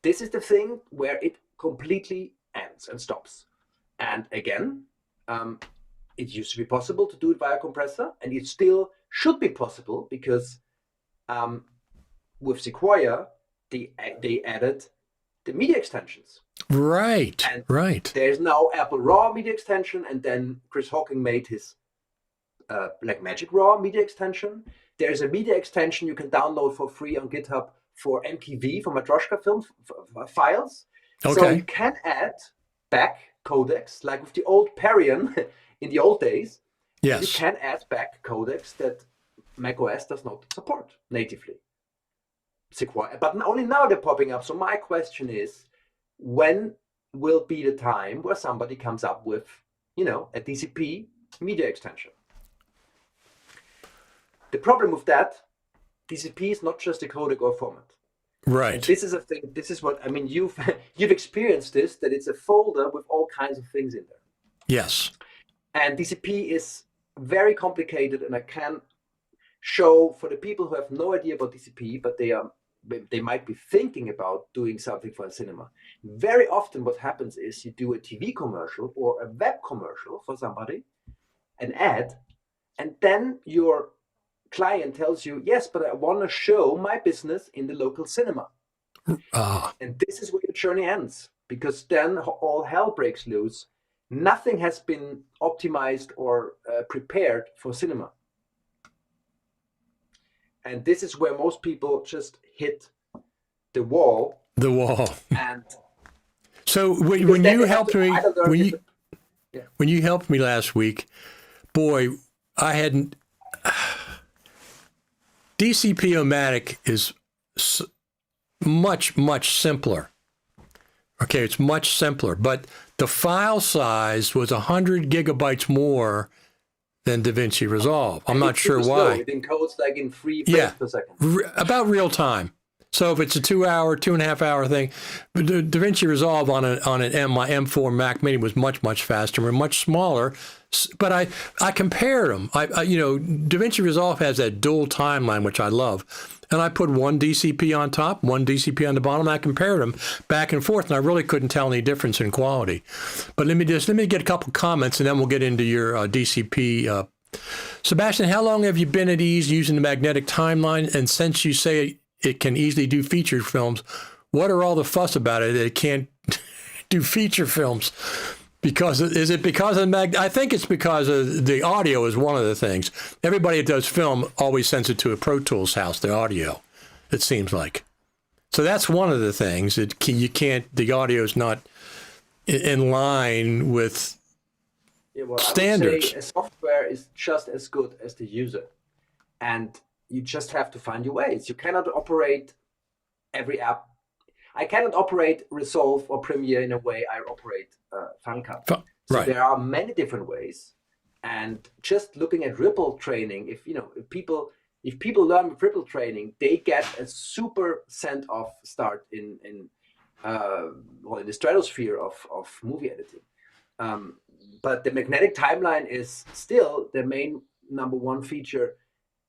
This is the thing where it completely ends and stops. And again, it used to be possible to do it via compressor, and it still should be possible because with Sequoia, they added the media extensions. Right, and right. There's now Apple Raw media extension, and then Chris Hawking made his Blackmagic Raw media extension. There's a media extension you can download for free on GitHub for MTV, for Matryoshka film files. Okay. So you can add back codecs, like with the old Parian in the old days. Yes. You can add back codecs that macOS does not support natively. Sequoia, but only now they're popping up. So my question is, when will be the time where somebody comes up with, a DCP media extension? The problem with that, DCP is not just a codec or format. Right. And this is a thing. This is what I mean. You've experienced this, that it's a folder with all kinds of things in there. Yes. And DCP is very complicated, and I can show for the people who have no idea about DCP, but they might be thinking about doing something for a cinema. Very often what happens is you do a TV commercial or a web commercial for somebody, an ad, and then your client tells you, yes, but I want to show my business in the local cinema. And this is where your journey ends, because then all hell breaks loose. Nothing has been optimized or prepared for cinema. And this is where most people just hit the wall. The wall. And so when you helped me, when you helped me last week, boy, I hadn't. DCP-O-Matic is much, much simpler. Okay, it's much simpler, but the file size was 100 gigabytes more than DaVinci Resolve. I'm not sure why. It encodes like in 3 frames per second. About real time. So if it's a 2.5 hour thing, but the DaVinci Resolve on my M4 Mac Mini was much, much faster and much smaller. But I compared them. DaVinci Resolve has that dual timeline, which I love. And I put one DCP on top, one DCP on the bottom. And I compared them back and forth, and I really couldn't tell any difference in quality. But let me get a couple comments, and then we'll get into your DCP. Sebastian, how long have you been at ease using the magnetic timeline? And since you say it can easily do feature films, what are all the fuss about it that it can't do feature films? Is it because of I think it's because of the audio is one of the things. Everybody that does film always sends it to a Pro Tools house, the audio, it seems like. So that's one of the things. The audio is not in line with standards. I would say a software is just as good as the user. And you just have to find your ways. You cannot operate every app. I cannot operate Resolve or Premiere in a way I operate Final Cut. Right. So there are many different ways. And just looking at Ripple training, if people learn with Ripple training, they get a super send-off start in the stratosphere of movie editing. But the magnetic timeline is still the main number one feature,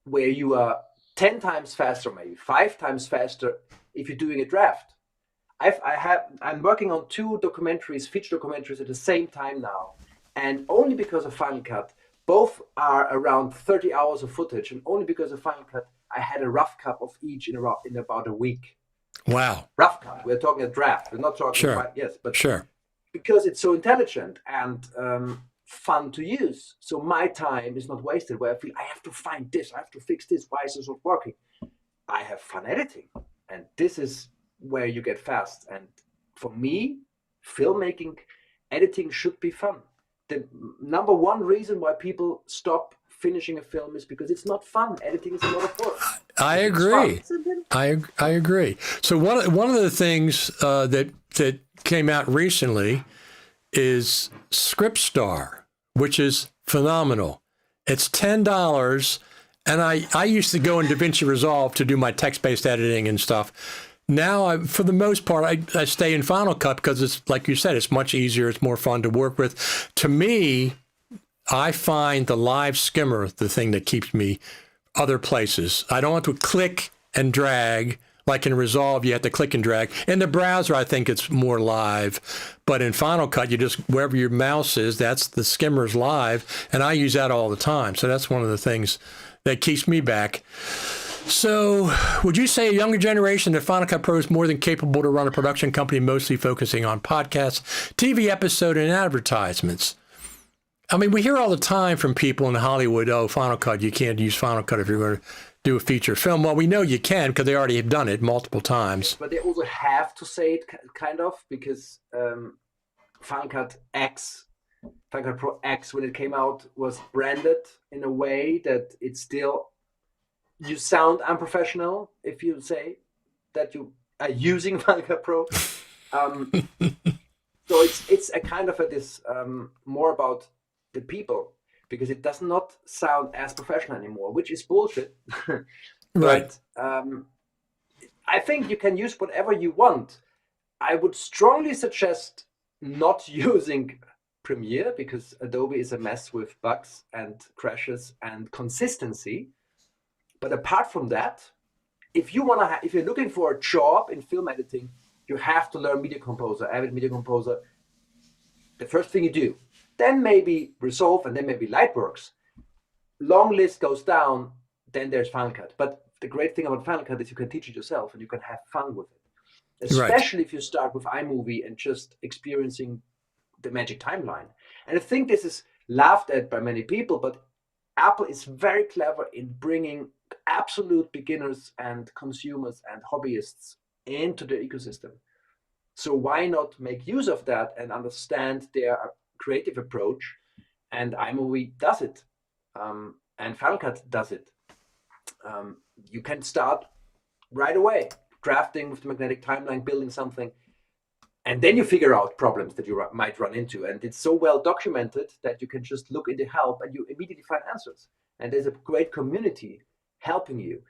where you are 10 times faster, maybe 5 times faster if you're doing a draft. I'm working on 2 feature documentaries at the same time now, and only because of Final Cut, both are around 30 hours of footage, and only because of Final Cut, I had a rough cut of each in about a week. Wow. Rough cut. We're talking a draft. We're not talking Sure. Because it's so intelligent and fun to use. So my time is not wasted where I feel I have to find this, I have to fix this, why is this not working? I have fun editing, and this is where you get fast. And for me, filmmaking, editing should be fun. The number one reason why people stop finishing a film is because it's not fun. Editing is a lot of work. I agree. I agree. So one of the things that came out recently is ScriptStar, which is phenomenal. It's $10, and I used to go in DaVinci Resolve to do my text-based editing and stuff. Now, for the most part, I stay in Final Cut because it's, like you said, it's much easier. It's more fun to work with. To me, I find the live skimmer the thing that keeps me other places. I don't want to click and drag. Like in Resolve, you have to click and drag. In the browser, I think it's more live. But in Final Cut, you just, wherever your mouse is, that's the skimmer's live. And I use that all the time. So that's one of the things that keeps me back. So would you say a younger generation that Final Cut Pro is more than capable to run a production company mostly focusing on podcasts, TV episode, and advertisements? I mean, we hear all the time from people in Hollywood, oh, Final Cut, you can't use Final Cut if you're going to do a feature film. Well, we know you can because they already have done it multiple times. But they also have to say it kind of because Final Cut X, Final Cut Pro X, when it came out, was branded in a way that it's still, you sound unprofessional if you say that you are using Final Cut Pro. So it's a kind of this more about the people, because it does not sound as professional anymore, which is bullshit. Right. But I think you can use whatever you want. I would strongly suggest not using Premiere, because Adobe is a mess with bugs and crashes and consistency. But apart from that, if you want to, if you're looking for a job in film editing, you have to learn Media Composer, Avid Media Composer. The first thing you do. Then maybe Resolve, and then maybe Lightworks. Long list goes down, then there's Final Cut. But the great thing about Final Cut is you can teach it yourself and you can have fun with it. Especially if you start with iMovie and just experiencing the magic timeline. And I think this is laughed at by many people, but Apple is very clever in bringing absolute beginners and consumers and hobbyists into the ecosystem. So why not make use of that and understand their creative approach? And iMovie does it, and Final Cut does it. You can start right away drafting with the magnetic timeline, building something, and then you figure out problems that you might run into. And it's so well documented that you can just look into help and you immediately find answers. And there's a great community helping you.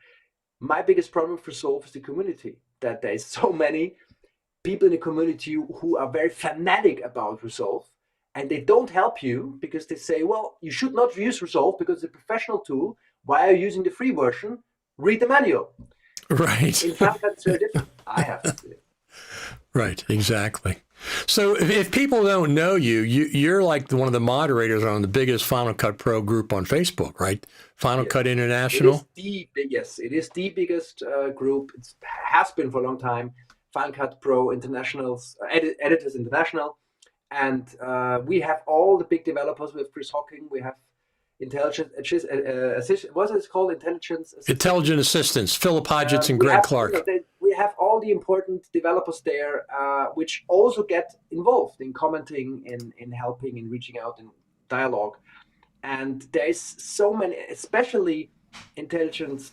My biggest problem for Resolve is the community, that there's so many people in the community who are very fanatic about Resolve, and they don't help you because they say, well, you should not use Resolve because it's a professional tool. Why are you using the free version? Read the manual. Right. In Final Cut, it's very different. I have to do it. Right, exactly. So if people don't know you, you're like one of the moderators on the biggest Final Cut Pro group on Facebook, right? Final Cut International? Yes, it is the biggest group. It has been for a long time. Final Cut Pro Internationals, Editors International. And we have all the big developers. We have Chris Hawking. We have Intelligent Assistant. What is it called? Intelligent Assistants. Philip Hodgetts and Greg Clark. We have all the important developers there, which also get involved in commenting, in helping, in reaching out, in dialogue. And there's so many, especially Intelligent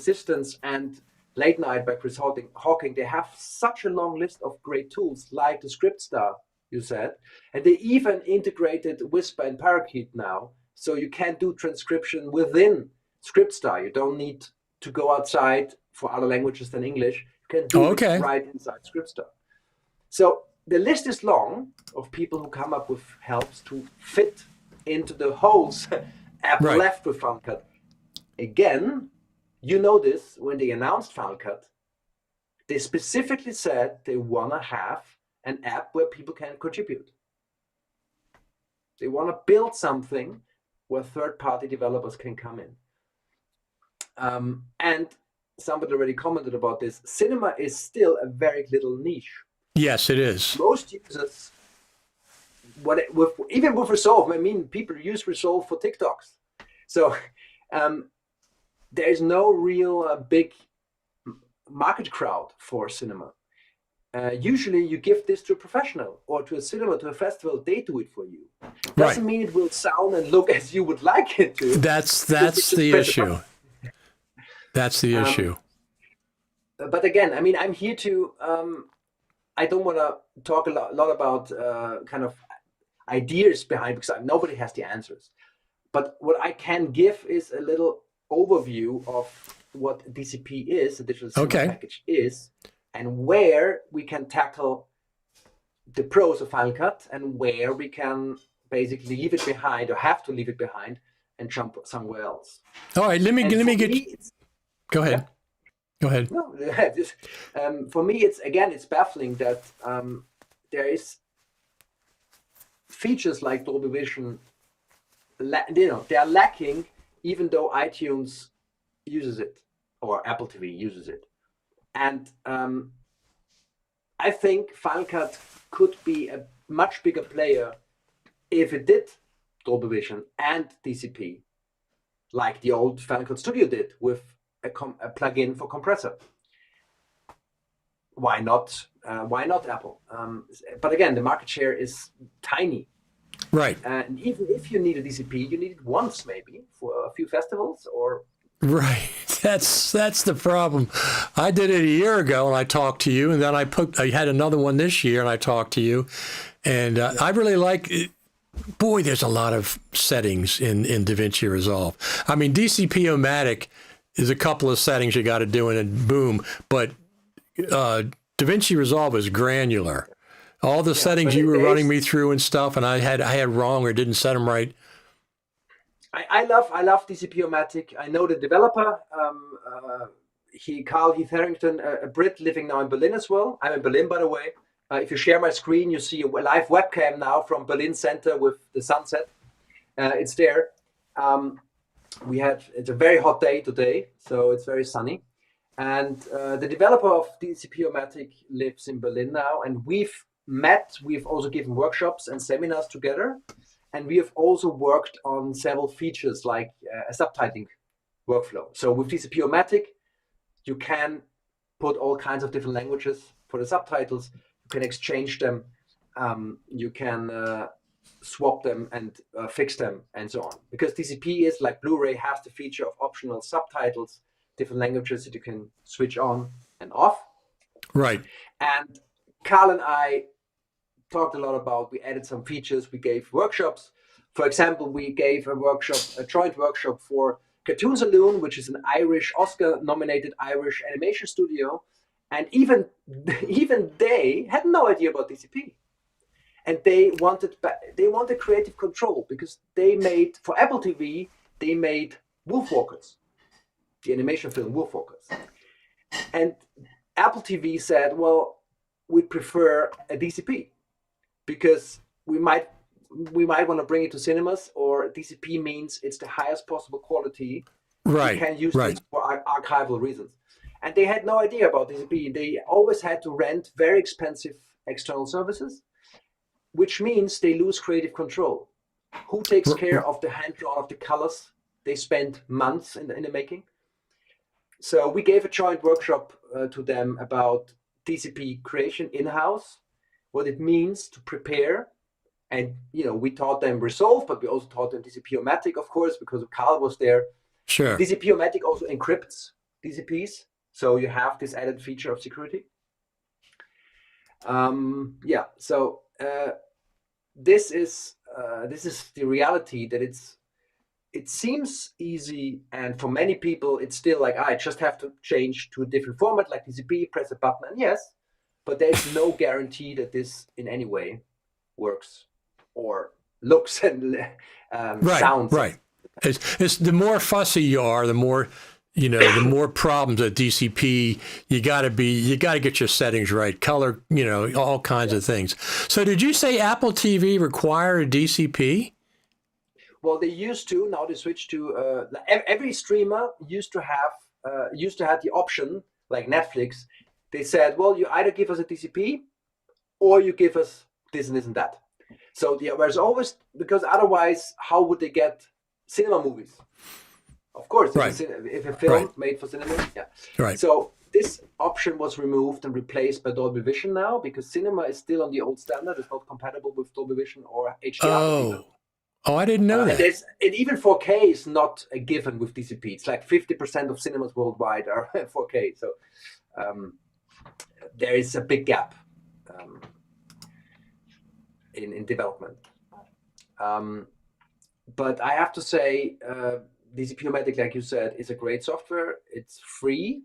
Assistants and Late Night by Chris Hawking. They have such a long list of great tools, like the Script Star, you said. And they even integrated Whisper and Parakeet now. So you can do transcription within ScriptStar. You don't need to go outside for other languages than English. You can do it right inside ScriptStar. So the list is long of people who come up with helps to fit into the holes Apple left with Final Cut. Again, you know this, when they announced Final Cut, they specifically said they want to have an app where people can contribute. They want to build something where third-party developers can come in. And somebody already commented about this. Cinema is still a very little niche. Yes, it is. Most users, even with Resolve, I mean, people use Resolve for TikToks. So there is no real big market crowd for cinema. Usually you give this to a professional or to a cinema, to a festival, they do it for you. Doesn't mean it will sound and look as you would like it to. That's the issue. That's the issue. But again, I mean, I'm here to, I don't want to talk a lot about kind of ideas behind, because nobody has the answers. But what I can give is a little overview of what DCP is, the digital cinema package is, and where we can tackle the pros of Final Cut and where we can basically leave it behind or have to leave it behind and jump somewhere else. All right, let me get. Go ahead. Yeah. Go ahead. No, for me, it's baffling that there is features like Dolby Vision, they are lacking, even though iTunes uses it or Apple TV uses it. And I think Final Cut could be a much bigger player if it did Dolby Vision and DCP, like the old Final Cut Studio did with a plugin for compressor. Why not? Why not Apple? But again, the market share is tiny. Right. And even if you need a DCP, you need it once maybe for a few festivals or. Right. That's the problem. I did it a year ago and I talked to you, and then I had another one this year and I talked to you, and I really like it. Boy, there's a lot of settings in DaVinci Resolve. I mean, DCP-O-Matic is a couple of settings you got to do and then boom. But DaVinci Resolve is granular. All the settings you were running me through and stuff, and I had wrong or didn't set them right. I love DCP-O-Matic. I know the developer, Carl Heath Harrington, a Brit living now in Berlin as well. I'm in Berlin, by the way. If you share my screen, you see a live webcam now from Berlin Center with the sunset. It's there. It's a very hot day today, so it's very sunny. And the developer of DCP-O-Matic lives in Berlin now, and we've met. We've also given workshops and seminars together, and we have also worked on several features like a subtitling workflow. So with DCP-O-Matic, you can put all kinds of different languages for the subtitles. You can exchange them. You can swap them and fix them and so on. Because DCP is like Blu-ray, has the feature of optional subtitles, different languages that you can switch on and off. Right. And Carl and I talked a lot about, we added some features, we gave workshops. For example, we gave a joint workshop for Cartoon Saloon, which is an Oscar-nominated Irish animation studio. And even they had no idea about DCP. And they wanted creative control because they made, for Apple TV, they made Wolfwalkers, the animation film Wolfwalkers. And Apple TV said, well, we'd prefer a DCP because we might want to bring it to cinemas, or DCP means it's the highest possible quality. Right. We can use this for archival reasons. And they had no idea about DCP. They always had to rent very expensive external services, which means they lose creative control. Who takes care of the hand drawn of the colors? They spend months in the making. So we gave a joint workshop to them about DCP creation in-house, what it means to prepare. And, we taught them Resolve, but we also taught them DCP-O-Matic, of course, because Carl was there. Sure. DCP-O-Matic also encrypts DCPs. So you have this added feature of security. So this is the reality, that it seems easy, and for many people it's still like, I just have to change to a different format like DCP, press a button, and yes, but there's no guarantee that this in any way works or looks and sounds. Right. It's the more fussy you are, the more. The more problems at DCP, you got to get your settings right, color, all kinds of things. So did you say Apple TV require a DCP? Well, they used to. Now they switched to every streamer used to have the option, like Netflix. They said, well, you either give us a DCP or you give us this and this and that. So there's always, because otherwise, how would they get cinema movies? Of course, if a film made for cinema, Right. So this option was removed and replaced by Dolby Vision now, because cinema is still on the old standard. It's not compatible with Dolby Vision or HDR. Oh, I didn't know that. And even 4K is not a given with DCP. It's like 50% of cinemas worldwide are 4K. So there is a big gap in development. But I have to say, DCP-O-Matic, like you said, is a great software. It's free.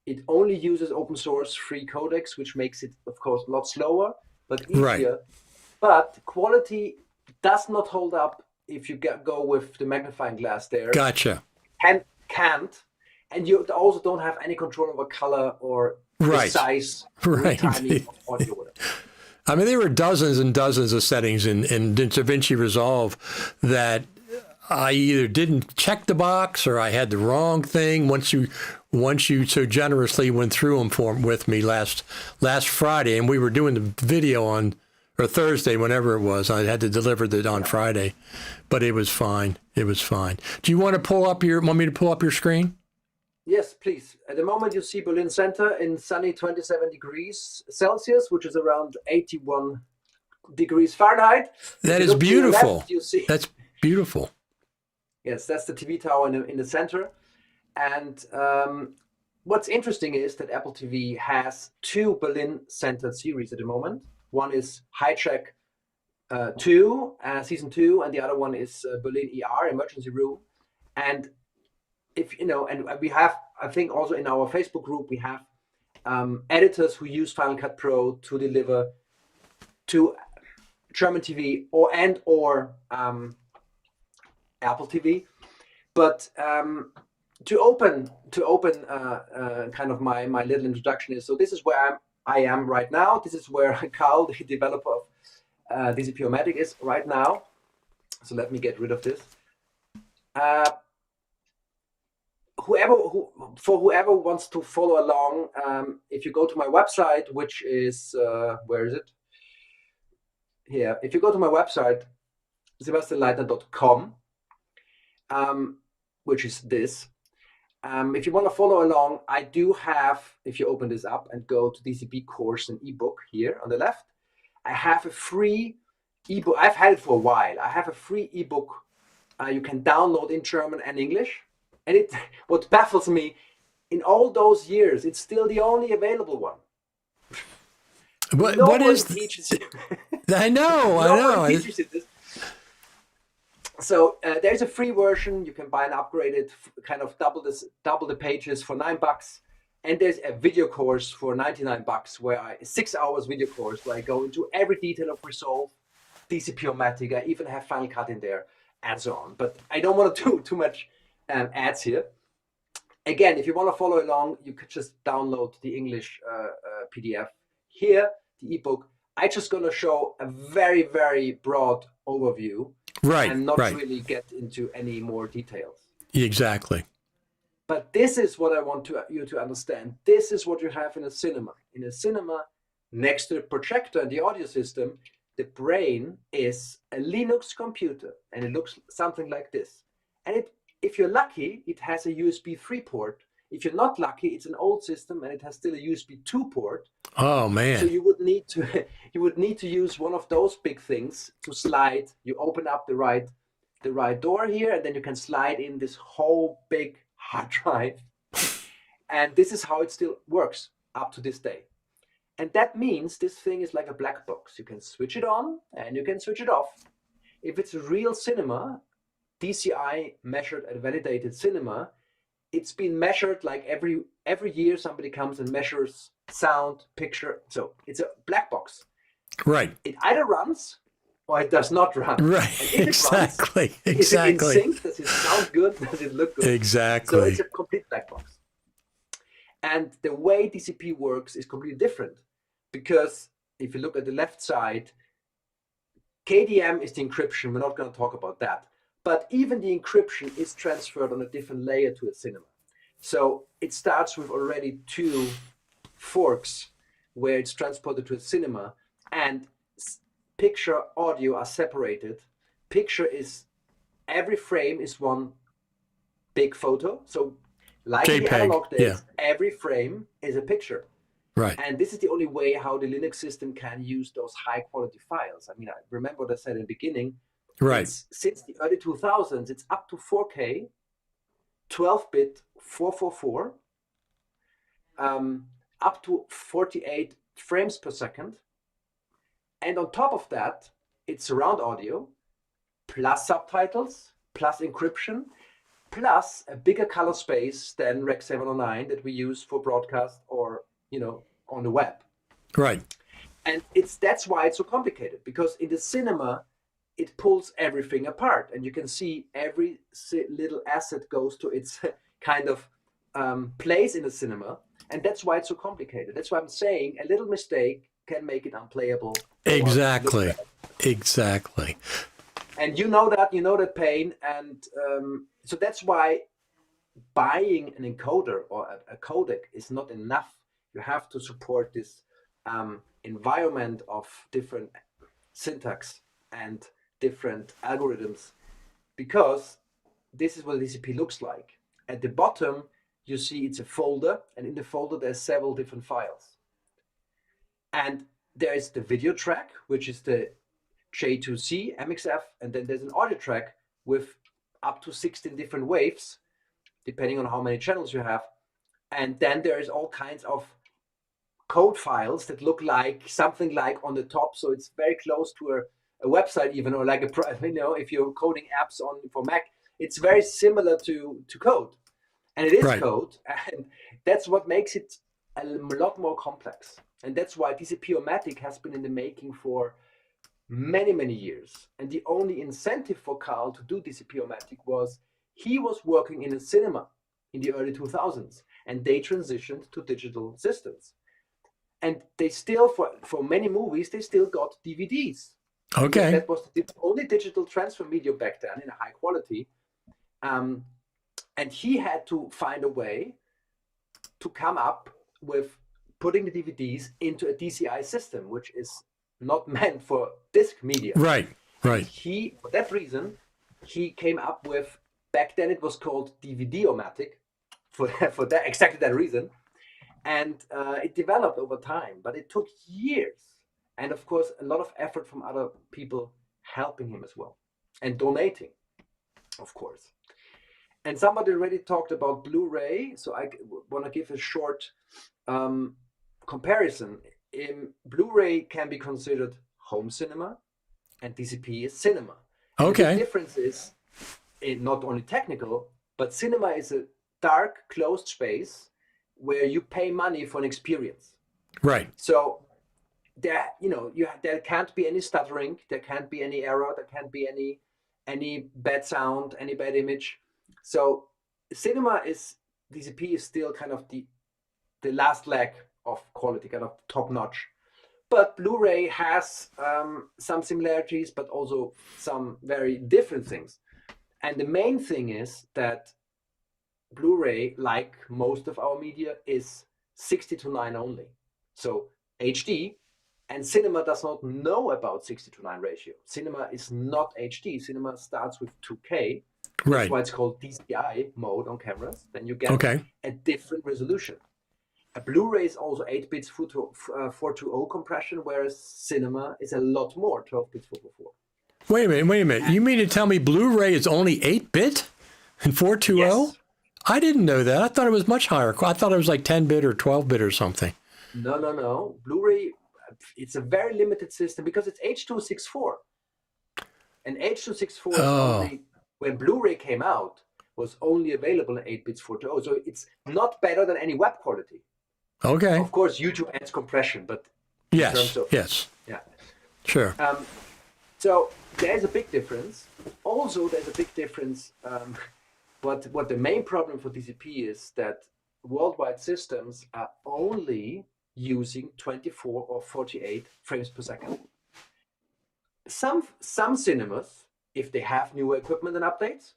It only uses open source free codecs, which makes it, of course, a lot slower, but easier. Right. But quality does not hold up if you go with the magnifying glass there, Gotcha. can't, and you also don't have any control over color or Right. precise Right. retiming of audio. Whatever. I mean, there were dozens and dozens of settings in DaVinci Resolve that I either didn't check the box or I had the wrong thing. Once you so generously went through them with me last Friday, and we were doing the video on or Thursday, whenever it was. I had to deliver it on Friday, but it was fine. It was fine. Do you want me to pull up your screen? Yes, please. At the moment, you see Berlin Center in sunny 27 degrees Celsius, which is around 81 degrees Fahrenheit. That is beautiful. Left, you see, that's beautiful. Yes, that's the TV tower in the center. And what's interesting is that Apple TV has 2 Berlin-centered series at the moment. One is Hijack 2, season 2, and the other one is Berlin ER, Emergency Room. And if you know, and we have, I think also in our Facebook group, we have editors who use Final Cut Pro to deliver to German TV or Apple TV. But to open kind of my little introduction is, so this is where I am right now. This is where Carl, the developer of DCP-O-Matic, is right now. So let me get rid of this. Whoever wants to follow along, if you go to my website, which is where is it? Here. If you go to my website, sebastianleitner.com, which is this. If you want to follow along, I do have, if you open this up and go to DCP course and ebook here on the left, I have a free ebook. I've had it for a while. I have a free ebook you can download in German and English. And what baffles me, in all those years, it's still the only available one. What is teaches you. I know. Teaches you this. So there's a free version. You can buy an upgraded, kind of double the pages for $9, and there's a video course for $99, where 6 hours video course where I go into every detail of Resolve, DCP-O-Matic. I even have Final Cut in there, and so on. But I don't want to do too much ads here. Again, if you want to follow along, you could just download the English PDF here, the ebook. I'm just going to show a very, very broad overview. Right, and not right. really get into any more details. Exactly. But this is what I want you to understand. This is what you have in a cinema. In a cinema, next to the projector and the audio system, the brain is a Linux computer, and it looks something like this. And if you're lucky, it has a USB 3 port. If you're not lucky, it's an old system and it has still a USB 2 port. Oh man! So you would need to use one of those big things to slide. You open up the right door here, and then you can slide in this whole big hard drive. And this is how it still works up to this day. And that means this thing is like a black box. You can switch it on and you can switch it off. If it's a real cinema, DCI measured and validated cinema, it's been measured like every year somebody comes and measures sound, picture. So it's a black box. Right. It either runs or it does not run. Right. Exactly. Is it in sync? Does it sound good? Does it look good? Exactly. So it's a complete black box. And the way DCP works is completely different, because if you look at the left side, KDM is the encryption. We're not going to talk about that. But even the encryption is transferred on a different layer to a cinema. So it starts with already 2 forks where it's transported to a cinema, and picture, audio are separated. Picture is, every frame is one big photo. So like in the analog days, every frame is a picture. Right. And this is the only way how the Linux system can use those high quality files. I mean, I remember what I said in the beginning. Right. Since the early 2000s, it's up to 4K, 12-bit 444, up to 48 frames per second. And on top of that, it's surround audio, plus subtitles, plus encryption, plus a bigger color space than Rec 709 that we use for broadcast or, on the web. Right. And that's why it's so complicated, because in the cinema, it pulls everything apart, and you can see every little asset goes to its kind of place in the cinema, and that's why it's so complicated. That's why I'm saying a little mistake can make it unplayable. Exactly. Exactly. And you know that pain, and so that's why buying an encoder or a codec is not enough. You have to support this environment of different syntax and different algorithms, because this is what a DCP looks like. At the bottom, you see it's a folder, and in the folder there's several different files. And there is the video track, which is the J2C MXF, and then there's an audio track with up to 16 different waves, depending on how many channels you have. And then there is all kinds of code files that look like something like on the top, so it's very close to a website even, or like if you're coding apps for Mac, it's very similar to code, and it is code, and that's what makes it a lot more complex. And that's why DCP-O-Matic has been in the making for many years. And the only incentive for Carl to do DCP-O-Matic was he was working in a cinema in the early 2000s, and they transitioned to digital systems. And they still, for many movies, they still got DVDs. Okay. That was the only digital transfer medium back then in a high quality. And he had to find a way to come up with putting the DVDs into a DCI system, which is not meant for disc media. Right. He, for that reason, he came up with, back then it was called DVD-O-Matic, for that exactly that reason. And it developed over time, but it took years. And of course, a lot of effort from other people helping him as well, and donating, of course. And somebody already talked about Blu-ray, so I want to give a short comparison. Blu-ray can be considered home cinema, and DCP is cinema. Okay. The difference is not only technical, but cinema is a dark, closed space where you pay money for an experience. Right. So there can't be any stuttering, there can't be any error, there can't be any bad sound, any bad image. So DCP is still kind of the last leg of quality, kind of top notch. But Blu-ray has some similarities, but also some very different things. And the main thing is that Blu-ray, like most of our media, is 60:9 only. So HD, and cinema does not know about 60:9 ratio. Cinema is not HD. Cinema starts with 2K. Right. That's why it's called DCI mode on cameras. Then you get a different resolution. A Blu-ray is also 8 bits 420 compression, whereas cinema is a lot more, 12 bits 444. Wait a minute. You mean to tell me Blu-ray is only 8-bit and 420? Yes. I didn't know that. I thought it was much higher. I thought it was like 10-bit or 12-bit or something. No. Blu-ray, it's a very limited system because it's H.264. And H.264 is only, when Blu-ray came out, was only available in 8 bits 420. So it's not better than any web quality. Okay. Of course, YouTube adds compression, but yes. Yeah. Sure. So there's a big difference. Also, there's a big difference. What the main problem for DCP is that worldwide systems are only using 24 or 48 frames per second. Some cinemas, if they have newer equipment and updates,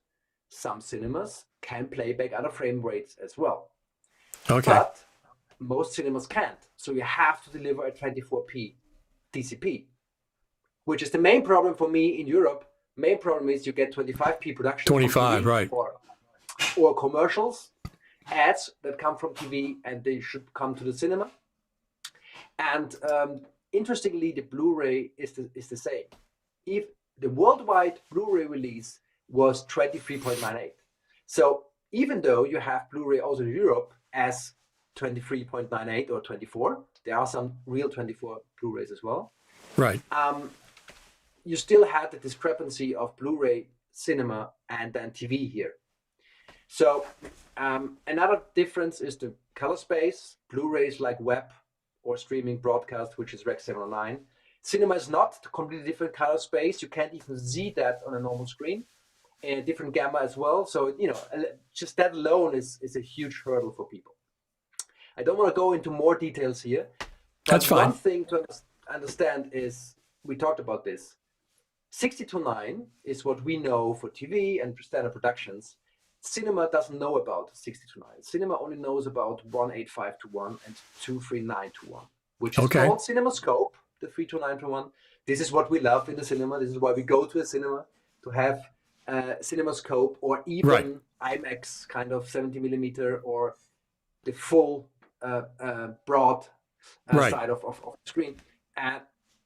some cinemas can play back other frame rates as well. Okay. But most cinemas can't. So you have to deliver a 24p DCP, which is the main problem for me in Europe. Main problem is you get 25p production. 25, right. Or commercials, ads that come from TV, and they should come to the cinema. And interestingly, the Blu-ray is the same. If the worldwide Blu-ray release was 23.98. So even though you have Blu-ray also in Europe as 23.98 or 24, there are some real 24 Blu-rays as well. Right. You still had the discrepancy of Blu-ray cinema and then TV here. So another difference is the color space. Blu-ray is like web or streaming broadcast, which is Rec 709. Cinema is not a completely different color space. You can't even see that on a normal screen. A different gamma as well. So, just that alone is a huge hurdle for people. I don't want to go into more details here. But That's fine. One thing to understand is, we talked about this, 60:9 is what we know for TV and standard productions. Cinema doesn't know about 60:9. Cinema only knows about 185:1 and 239:1, which is called CinemaScope, the 329:1. This is what we love in the cinema. This is why we go to a cinema, to have CinemaScope, or even IMAX kind of 70 millimeter, or the full broad side of the screen. And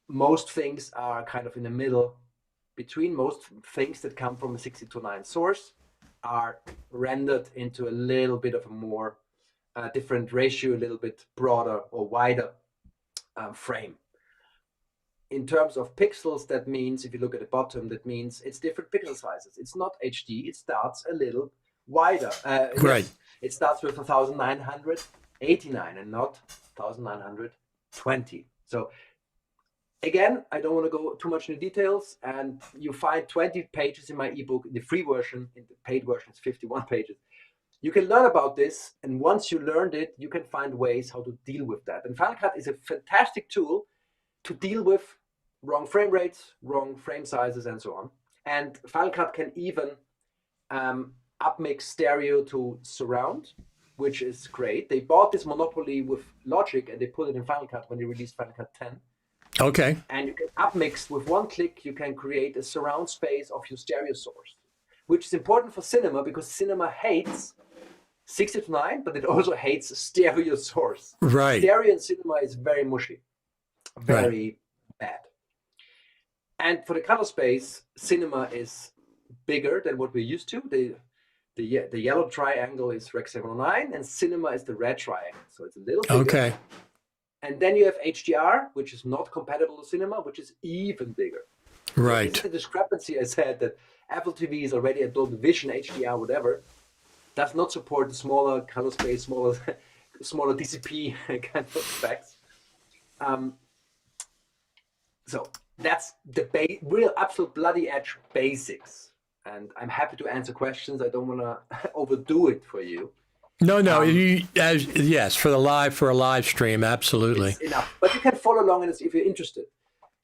most things are kind of in the middle between. Most things that come from a 60:9 source are rendered into a little bit of a more different ratio, a little bit broader or wider frame. In terms of pixels, that means, if you look at the bottom, that means it's different pixel sizes. It's not HD. It starts a little wider. It starts with 1989 and not 1920. So again, I don't want to go too much into details. And you find 20 pages in my ebook. In the free version, in the paid version, it's 51 pages. You can learn about this. And once you learned it, you can find ways how to deal with that. And Final Cut is a fantastic tool to deal with wrong frame rates, wrong frame sizes, and so on. And Final Cut can even upmix stereo to surround, which is great. They bought this monopoly with Logic, and they put it in Final Cut when they released Final Cut 10. Okay. And you can upmix with one click. You can create a surround space of your stereo source, which is important for cinema, because cinema hates 60:9, but it also hates stereo source. Right. Stereo in cinema is very mushy, very bad. And for the color space, cinema is bigger than what we're used to. The yellow triangle is Rec 709, and cinema is the red triangle. So it's a little bigger. Okay. And then you have HDR, which is not compatible to cinema, which is even bigger. Right. This is the discrepancy I said, that Apple TV is already at Dolby Vision, HDR, whatever, does not support the smaller color space, smaller DCP kind of specs. So that's the real absolute bloody edge basics. And I'm happy to answer questions. I don't want to overdo it for you. No. Yes, for a live stream, absolutely. It's enough. But you can follow along if you're interested.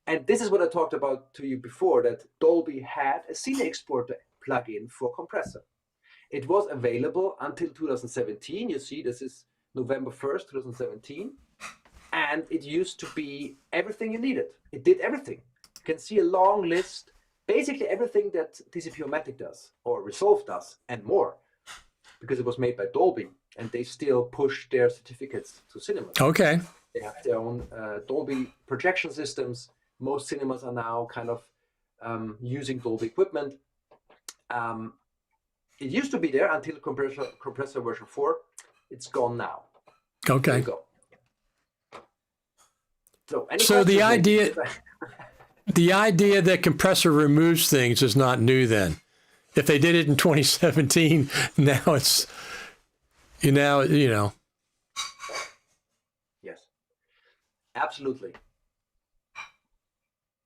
And this is what I talked about to you before, that Dolby had a Cine Exporter plugin for compressor. It was available until 2017. You see, this is November 1st, 2017. And it used to be everything you needed. It did everything. You can see a long list, basically everything that DCP-O-Matic does, or Resolve does, and more, because it was made by Dolby, and they still push their certificates to cinemas. Okay. They have their own Dolby projection systems. Most cinemas are now kind of using Dolby equipment. It used to be there until compressor version 4. It's gone now. Okay. There you go. So the idea that compressor removes things is not new then. If they did it in 2017, now it's, you know. Yes, absolutely.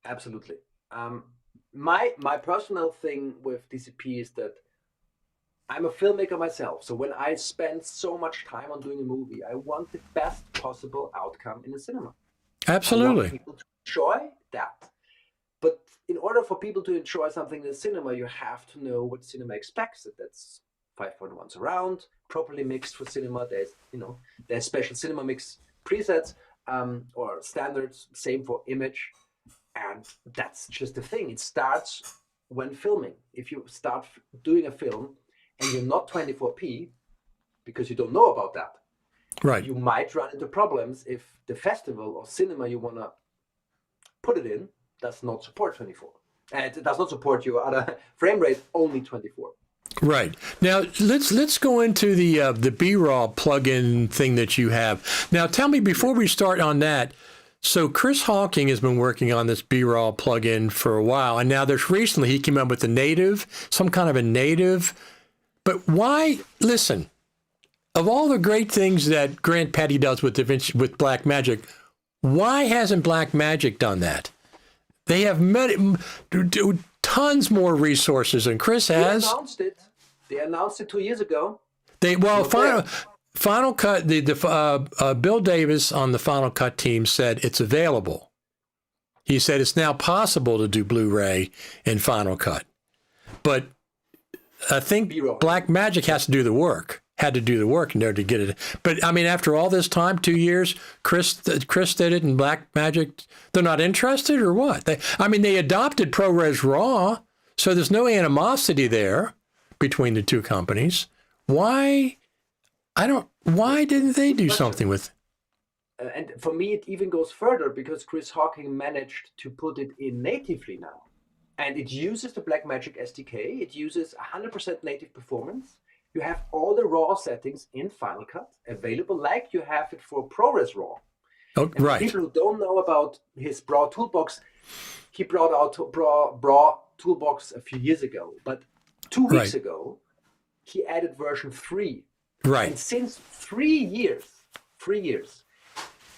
Absolutely. My personal thing with DCP is that I'm a filmmaker myself. So when I spend so much time on doing a movie, I want the best possible outcome in the cinema. Absolutely. I want people to enjoy that. But in order for people to enjoy something in the cinema, you have to know what cinema expects. That's 5.1 surround, properly mixed for cinema. There's special cinema mix presets or standards, same for image. And that's just the thing. It starts when filming. If you start doing a film and you're not 24p, because you don't know about that, right, you might run into problems if the festival or cinema you want to put it in does not support 24. And it does not support your other frame rate, only 24. Right. Now, let's go into the B-Raw plugin thing that you have. Now, tell me, before we start on that, so Chris Hawking has been working on this B-Raw plugin for a while, and now recently he came up with some kind of a native. But why, listen, of all the great things that Grant Petty does with DaVinci, with Blackmagic, why hasn't Blackmagic done that? They have tons more resources than Chris has. They announced it. They announced it 2 years ago. Final Cut. Bill Davis on the Final Cut team said it's available. He said it's now possible to do Blu-ray in Final Cut, but I think Blackmagic has to do the work. Had to do the work in order to get it. But I mean, after all this time, 2 years, Chris did it, and Blackmagic, they're not interested, or what? They adopted ProRes RAW, so there's no animosity there between the two companies. Why didn't they do something with? And for me, it even goes further, because Chris Hawking managed to put it in natively now, and it uses the Blackmagic SDK. It uses 100% native performance. You have all the RAW settings in Final Cut available, like you have it for ProRes RAW. Oh, right. People who don't know about his BRAW toolbox, he brought out BRAW toolbox a few years ago, but 2 weeks ago, he added version 3. Right. And since 3 years,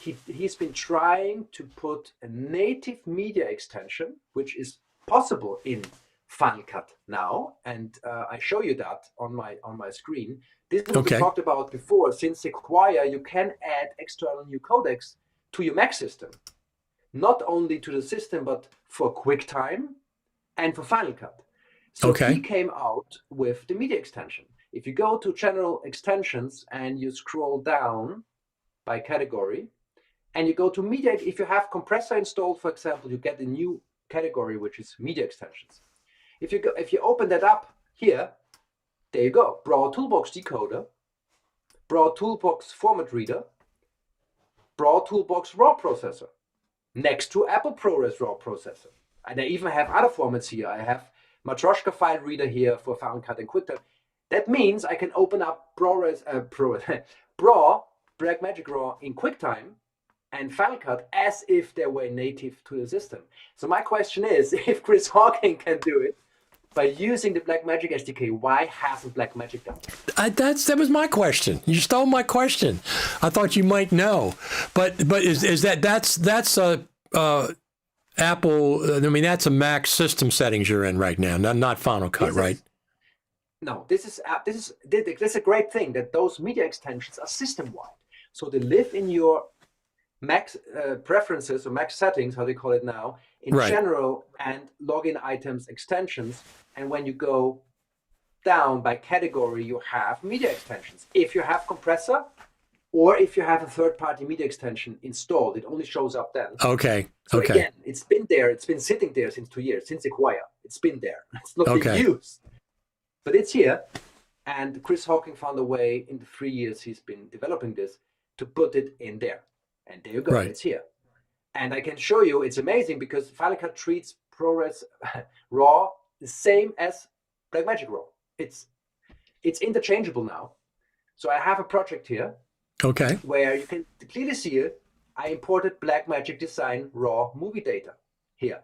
he's been trying to put a native media extension, which is possible in Final Cut now, and I show you that on my screen. This is what we talked about before. Since Sequoia, you can add external new codecs to your Mac system, not only to the system, but for QuickTime and for Final Cut. So he came out with the media extension. If you go to General Extensions and you scroll down by category, and you go to media, if you have compressor installed, for example, you get a new category, which is media extensions. If you open that up here, there you go. BRAW Toolbox Decoder, BRAW Toolbox Format Reader, BRAW Toolbox RAW Processor, next to Apple ProRes RAW Processor. And I even have other formats here. I have Matroshka File Reader here for Final Cut and QuickTime. That means I can open up BRAW, Blackmagic RAW in QuickTime and Final Cut as if they were native to the system. So my question is, if Chris Hawking can do it by using the Blackmagic SDK, why hasn't Blackmagic done it? That was my question. You stole my question. I thought you might know, but is that's Apple? I mean, that's a Mac system settings you're in right now, not Final Cut, right? No, this is a great thing, that those media extensions are system-wide, so they live in your Mac preferences or Mac settings, how they call it now, in general, and login items extensions. And when you go down by category, you have media extensions. If you have compressor, or if you have a third-party media extension installed, it only shows up then. So again, it's been there. It's been sitting there since 2 years, since Sequoia. It's been there. It's not being used, but it's here. And Chris Hawking found a way in the 3 years he's been developing this to put it in there. And there you go, it's here. And I can show you, it's amazing, because Final Cut treats ProRes RAW the same as Blackmagic RAW. It's interchangeable now. So I have a project here where you can clearly see it. I imported Blackmagic Design RAW movie data here.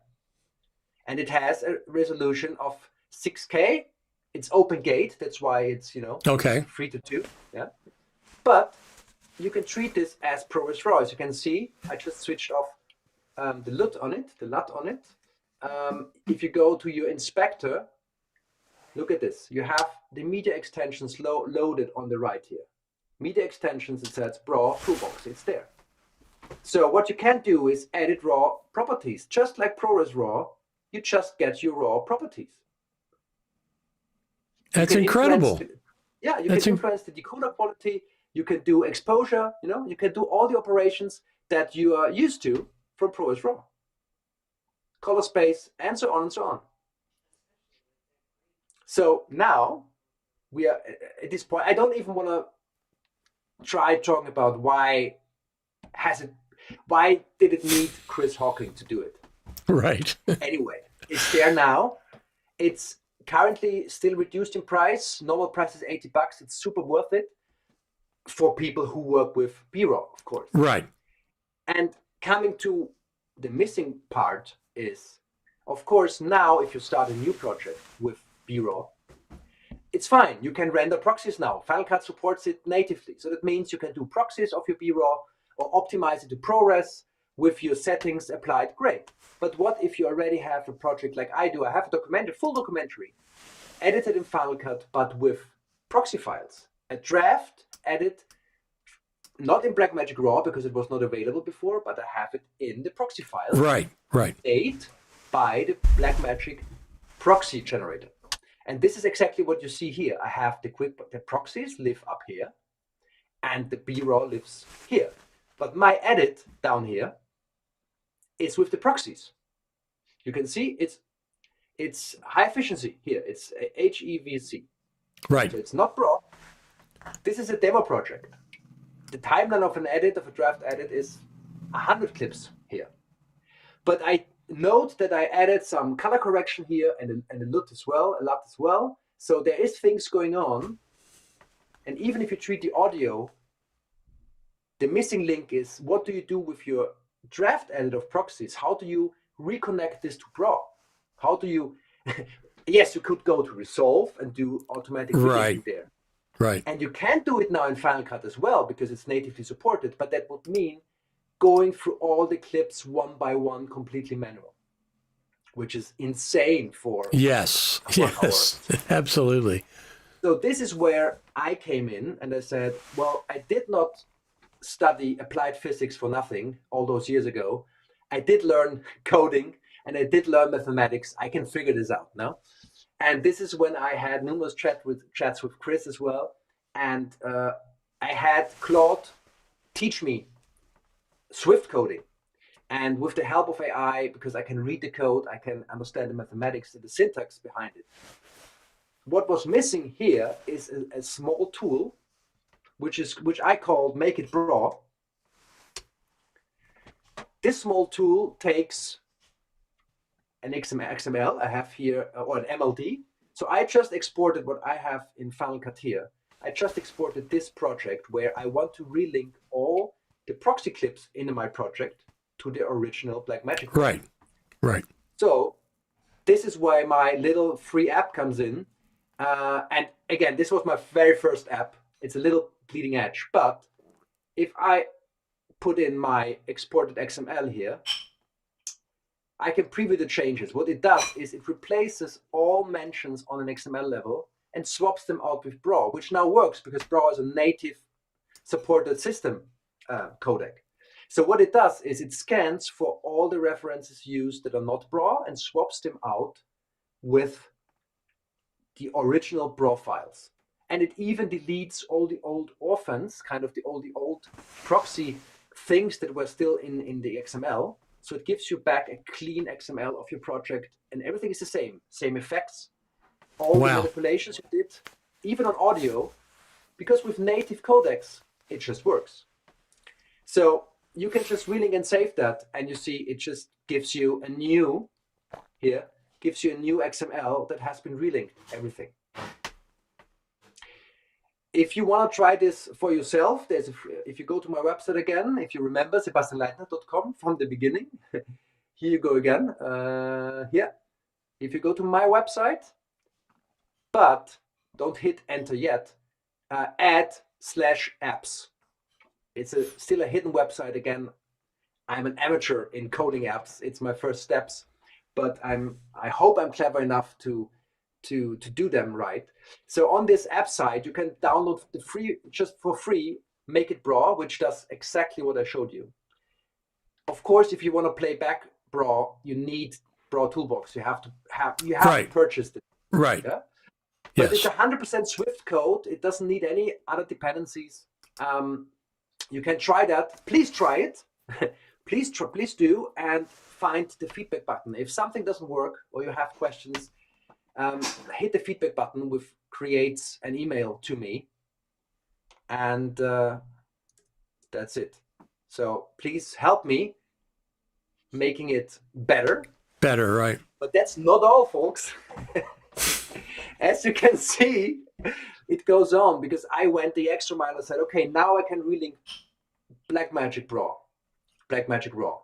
And it has a resolution of 6K. It's open gate, that's why it's, 3:2. Yeah. But you can treat this as ProRes RAW. As you can see, I just switched off the LUT on it. If you go to your inspector, look at this. You have the media extensions loaded on the right here. Media extensions, it says BRAW Toolbox. It's there. So what you can do is edit RAW properties. Just like ProRes RAW, you just get your RAW properties. That's incredible. You can influence the decoder quality. You can do exposure, you can do all the operations that you are used to from ProRes RAW. Color space, and so on and so on. So now we are at this point. I don't even want to try talking about why did it need Chris Hawking to do it? Right. Anyway, it's there now. It's currently still reduced in price. Normal price is $80. It's super worth it for people who work with B-RAW, of course. Right. And coming to the missing part is, of course, now if you start a new project with B-RAW, it's fine. You can render proxies now. Final Cut supports it natively. So that means you can do proxies of your B-RAW or optimize it to ProRes with your settings applied, great. But what if you already have a project like I do? I have a full documentary, edited in Final Cut, but with proxy files. A draft edit, not in Blackmagic Raw because it was not available before, but I have it in the proxy files. Right. Made by the Blackmagic proxy generator. And this is exactly what you see here. I have the proxies live up here, and the B-raw lives here. But my edit down here is with the proxies. You can see it's high efficiency here. It's HEVC. Right. So it's not raw. This is a demo project. The timeline of an edit, of a draft edit, is 100 clips here. But I note that I added some color correction here and a lot as well. So there is things going on. And even if you treat the audio, the missing link is, what do you do with your draft edit of proxies? How do you reconnect this to Raw? How do you, yes, you could go to Resolve and do automatic Right. there. Right. And you can do it now in Final Cut as well because it's natively supported, but that would mean going through all the clips one by one, completely manual, which is insane for Yes. Yes. Absolutely. So this is where I came in and I said, well, I did not study applied physics for nothing all those years ago. I did learn coding and I did learn mathematics. I can figure this out now. And this is when I had numerous chats with Chris as well. And I had Claude teach me Swift coding. And with the help of AI, because I can read the code, I can understand the mathematics and the syntax behind it. What was missing here is a small tool, which I call Make It Raw. This small tool takes an XML I have here, or an MLD. So I just exported what I have in Final Cut here. I just exported this project where I want to relink all the proxy clips in my project to the original Blackmagic. Right. So this is why my little free app comes in. And again, this was my very first app. It's a little bleeding edge, but if I put in my exported XML here, I can preview the changes. What it does is it replaces all mentions on an XML level and swaps them out with BRAW, which now works because BRAW is a native supported system codec. So what it does is it scans for all the references used that are not BRAW and swaps them out with the original BRAW files. And it even deletes all the old orphans, kind of all the old proxy things that were still in the XML. So it gives you back a clean XML of your project, and everything is the same effects, all the manipulations you did, even on audio, because with native codecs, it just works. So you can just relink and save that, and you see it just gives you a new, here, gives you a new XML that has been relinked, everything. If you want to try this for yourself, if you go to my website again, if you remember, sebastianleitner.com from the beginning, here you go again. Here, if you go to my website, but don't hit enter yet, add/apps. It's still a hidden website again. I'm an amateur in coding apps. It's my first steps, but I hope I'm clever enough to do them right. So on this app side, you can download the just for free, Make It BRAW, which does exactly what I showed you. Of course, if you want to play back BRAW, you need BRAW Toolbox. You have to purchase it. Right. Yeah? Yes. But it's 100% Swift code. It doesn't need any other dependencies. You can try that. Please try it. please do, and find the feedback button. If something doesn't work or you have questions, hit the feedback button, which creates an email to me, and that's it. So please help me making it better. Better, right. But that's not all, folks. As you can see, it goes on because I went the extra mile and said, okay, now I can relink Blackmagic Raw.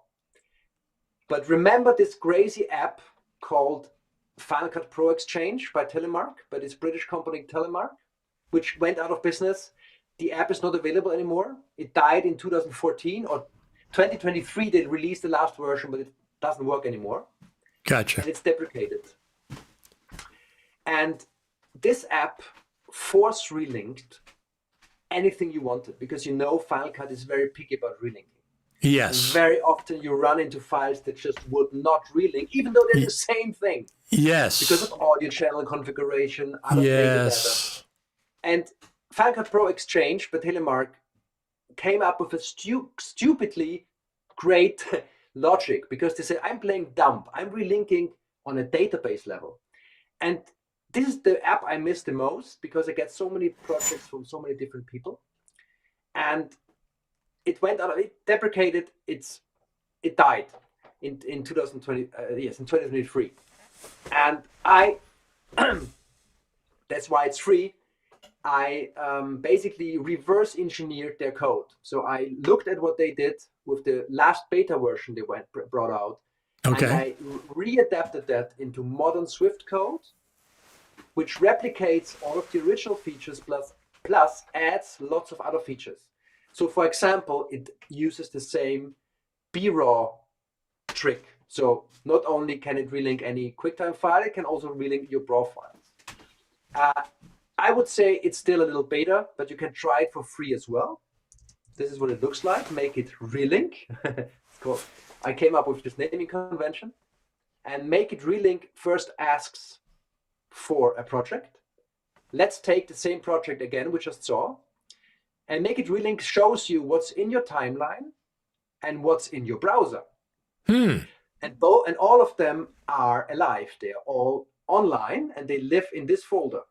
But remember this crazy app called Final Cut Pro Exchange by Telemark, by this British company Telemark, which went out of business. The app is not available anymore. It died in 2014, or 2023 they released the last version, but it doesn't work anymore. Gotcha. And it's deprecated. And this app force relinked anything you wanted, because you know Final Cut is very picky about relinking. Yes. And very often you run into files that just would not relink, even though they're the same thing. Yes. Because of audio channel configuration, out of metadata. And Final Cut Pro Exchange by Telemark came up with a stupidly great logic, because they said, I'm playing dump. I'm relinking on a database level. And this is the app I miss the most, because I get so many projects from so many different people. And it went out, it deprecated, it died in 2020, yes, in 2023. And that's why it's free. I basically reverse engineered their code. So I looked at what they did with the last beta version they brought out. Okay. And I readapted that into modern Swift code, which replicates all of the original features plus adds lots of other features. So for example, it uses the same BRAW trick. So not only can it relink any QuickTime file, it can also relink your BRAW files. I would say it's still a little beta, but you can try it for free as well. This is what it looks like. Make it relink. It's called, I came up with this naming convention. And make it relink first asks for a project. Let's take the same project again we just saw. And make it relink shows you what's in your timeline and what's in your browser. And all of them are alive. They are all online and they live in this folder.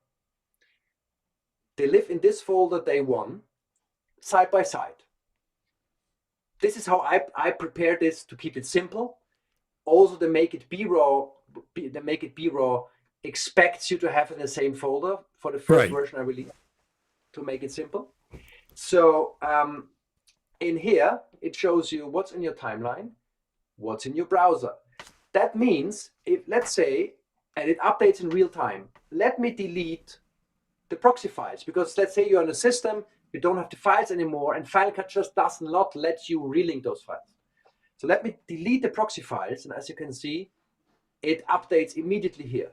They live in this folder day one, side by side. This is how I prepare this to keep it simple. Also, the make it BRAW expects you to have it in the same folder for the first version I released, to make it simple. So in here, it shows you what's in your timeline, what's in your browser. That means, if let's say, and it updates in real time, let me delete the proxy files, because let's say you're on a system, you don't have the files anymore, and Final Cut just does not let you relink those files. So let me delete the proxy files, and as you can see, it updates immediately here.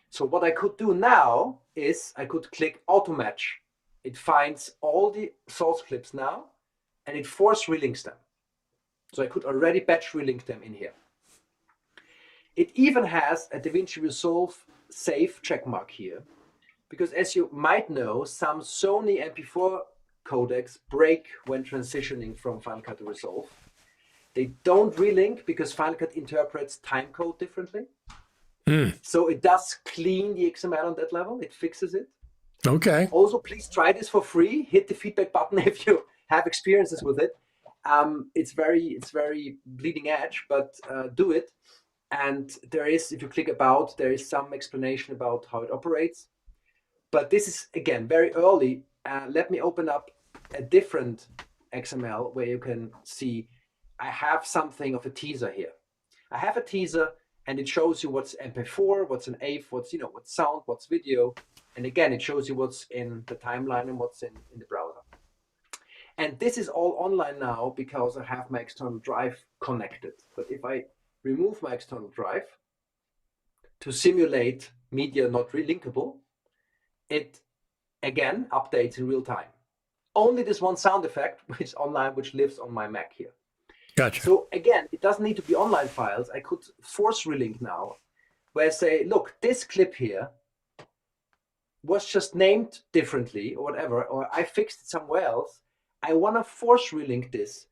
So what I could do now is I could click auto match. It finds all the source clips now, and it force relinks them. So I could already batch relink them in here. It even has a DaVinci Resolve save checkmark here, because as you might know, some Sony MP4 codecs break when transitioning from Final Cut to Resolve. They don't relink because Final Cut interprets timecode differently. So it does clean the XML on that level. It fixes it. Okay. Also, please try this for free. Hit the feedback button if you have experiences with it. It's very bleeding edge, but do it. And there is, if you click about, there is some explanation about how it operates. But this is, again, very early. Let me open up a different XML where you can see I have something of a teaser here. I have a teaser, and it shows you what's MP4, what's an AV, what's sound, what's video. And again, it shows you what's in the timeline and what's in the browser. And this is all online now because I have my external drive connected. But if I remove my external drive to simulate media not relinkable, it again updates in real time. Only this one sound effect, which is online, which lives on my Mac here. Gotcha. So again, it doesn't need to be online files. I could force relink now, where I say, look, this clip here was just named differently or whatever, or I fixed it somewhere else. I want to force relink this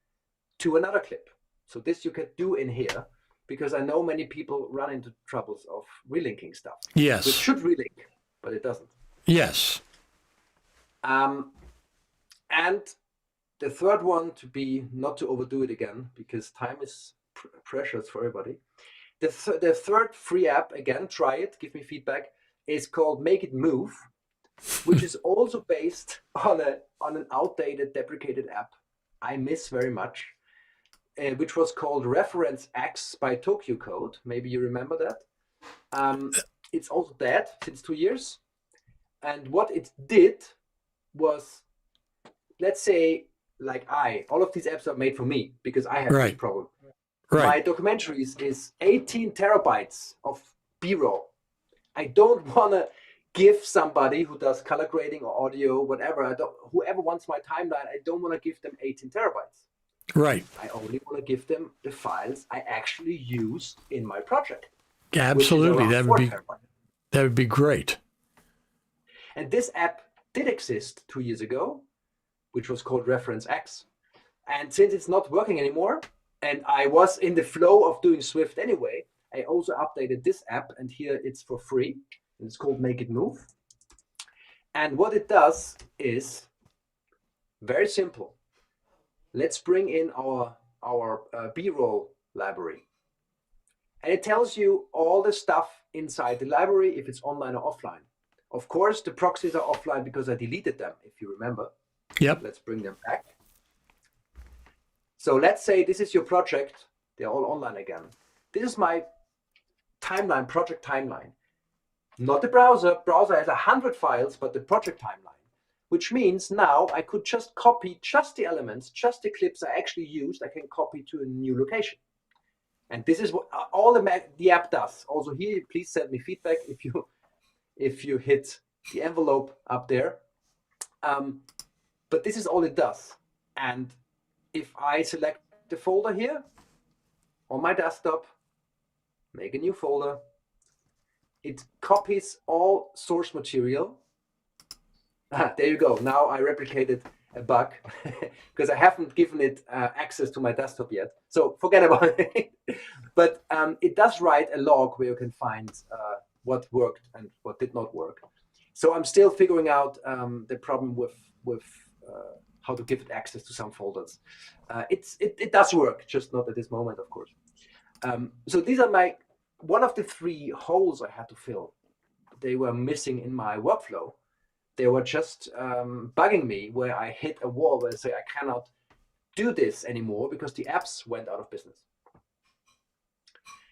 to another clip. So this you can do in here, because I know many people run into troubles of relinking stuff. Yes. It should relink, but it doesn't. Yes. And the third one, to be not to overdo it again, because time is precious for everybody. The third free app, again, try it, give me feedback, is called Make It Move, which is also based on an outdated, deprecated app I miss very much, which was called Reference X by Tokyo Code. Maybe you remember that. It's also dead since 2 years. And what it did was, let's say all of these apps are made for me because I have this problem. Right. My documentaries is 18 terabytes of B-roll. I don't want to give somebody who does color grading or audio, whatever, whoever wants my timeline, I don't want to give them 18 terabytes. Right. I only want to give them the files I actually use in my project. Absolutely. That would be great. And this app did exist 2 years ago, which was called Reference X. And since it's not working anymore, and I was in the flow of doing Swift anyway, I also updated this app, and here it's for free. And it's called Make It Move. And what it does is very simple. Let's bring in our B-roll library. And it tells you all the stuff inside the library, if it's online or offline. Of course, the proxies are offline because I deleted them, if you remember. Yep. Let's bring them back. So let's say this is your project. They're all online again. This is my timeline, project timeline. Not the browser. Browser has 100 files, but the project timeline. Which means now I could just copy just the elements, just the clips I actually used. I can copy to a new location. And this is what all the app does. Also here, please send me feedback if you hit the envelope up there. But this is all it does. And if I select the folder here on my desktop, make a new folder, it copies all source material. There you go. Now I replicated a bug because I haven't given it access to my desktop yet. So forget about it. But it does write a log where you can find what worked and what did not work. So I'm still figuring out the problem with how to give it access to some folders. It does work, just not at this moment, of course. So these are one of the 3 holes I had to fill. They were missing in my workflow. They were just bugging me where I hit a wall where I say I cannot do this anymore because the apps went out of business.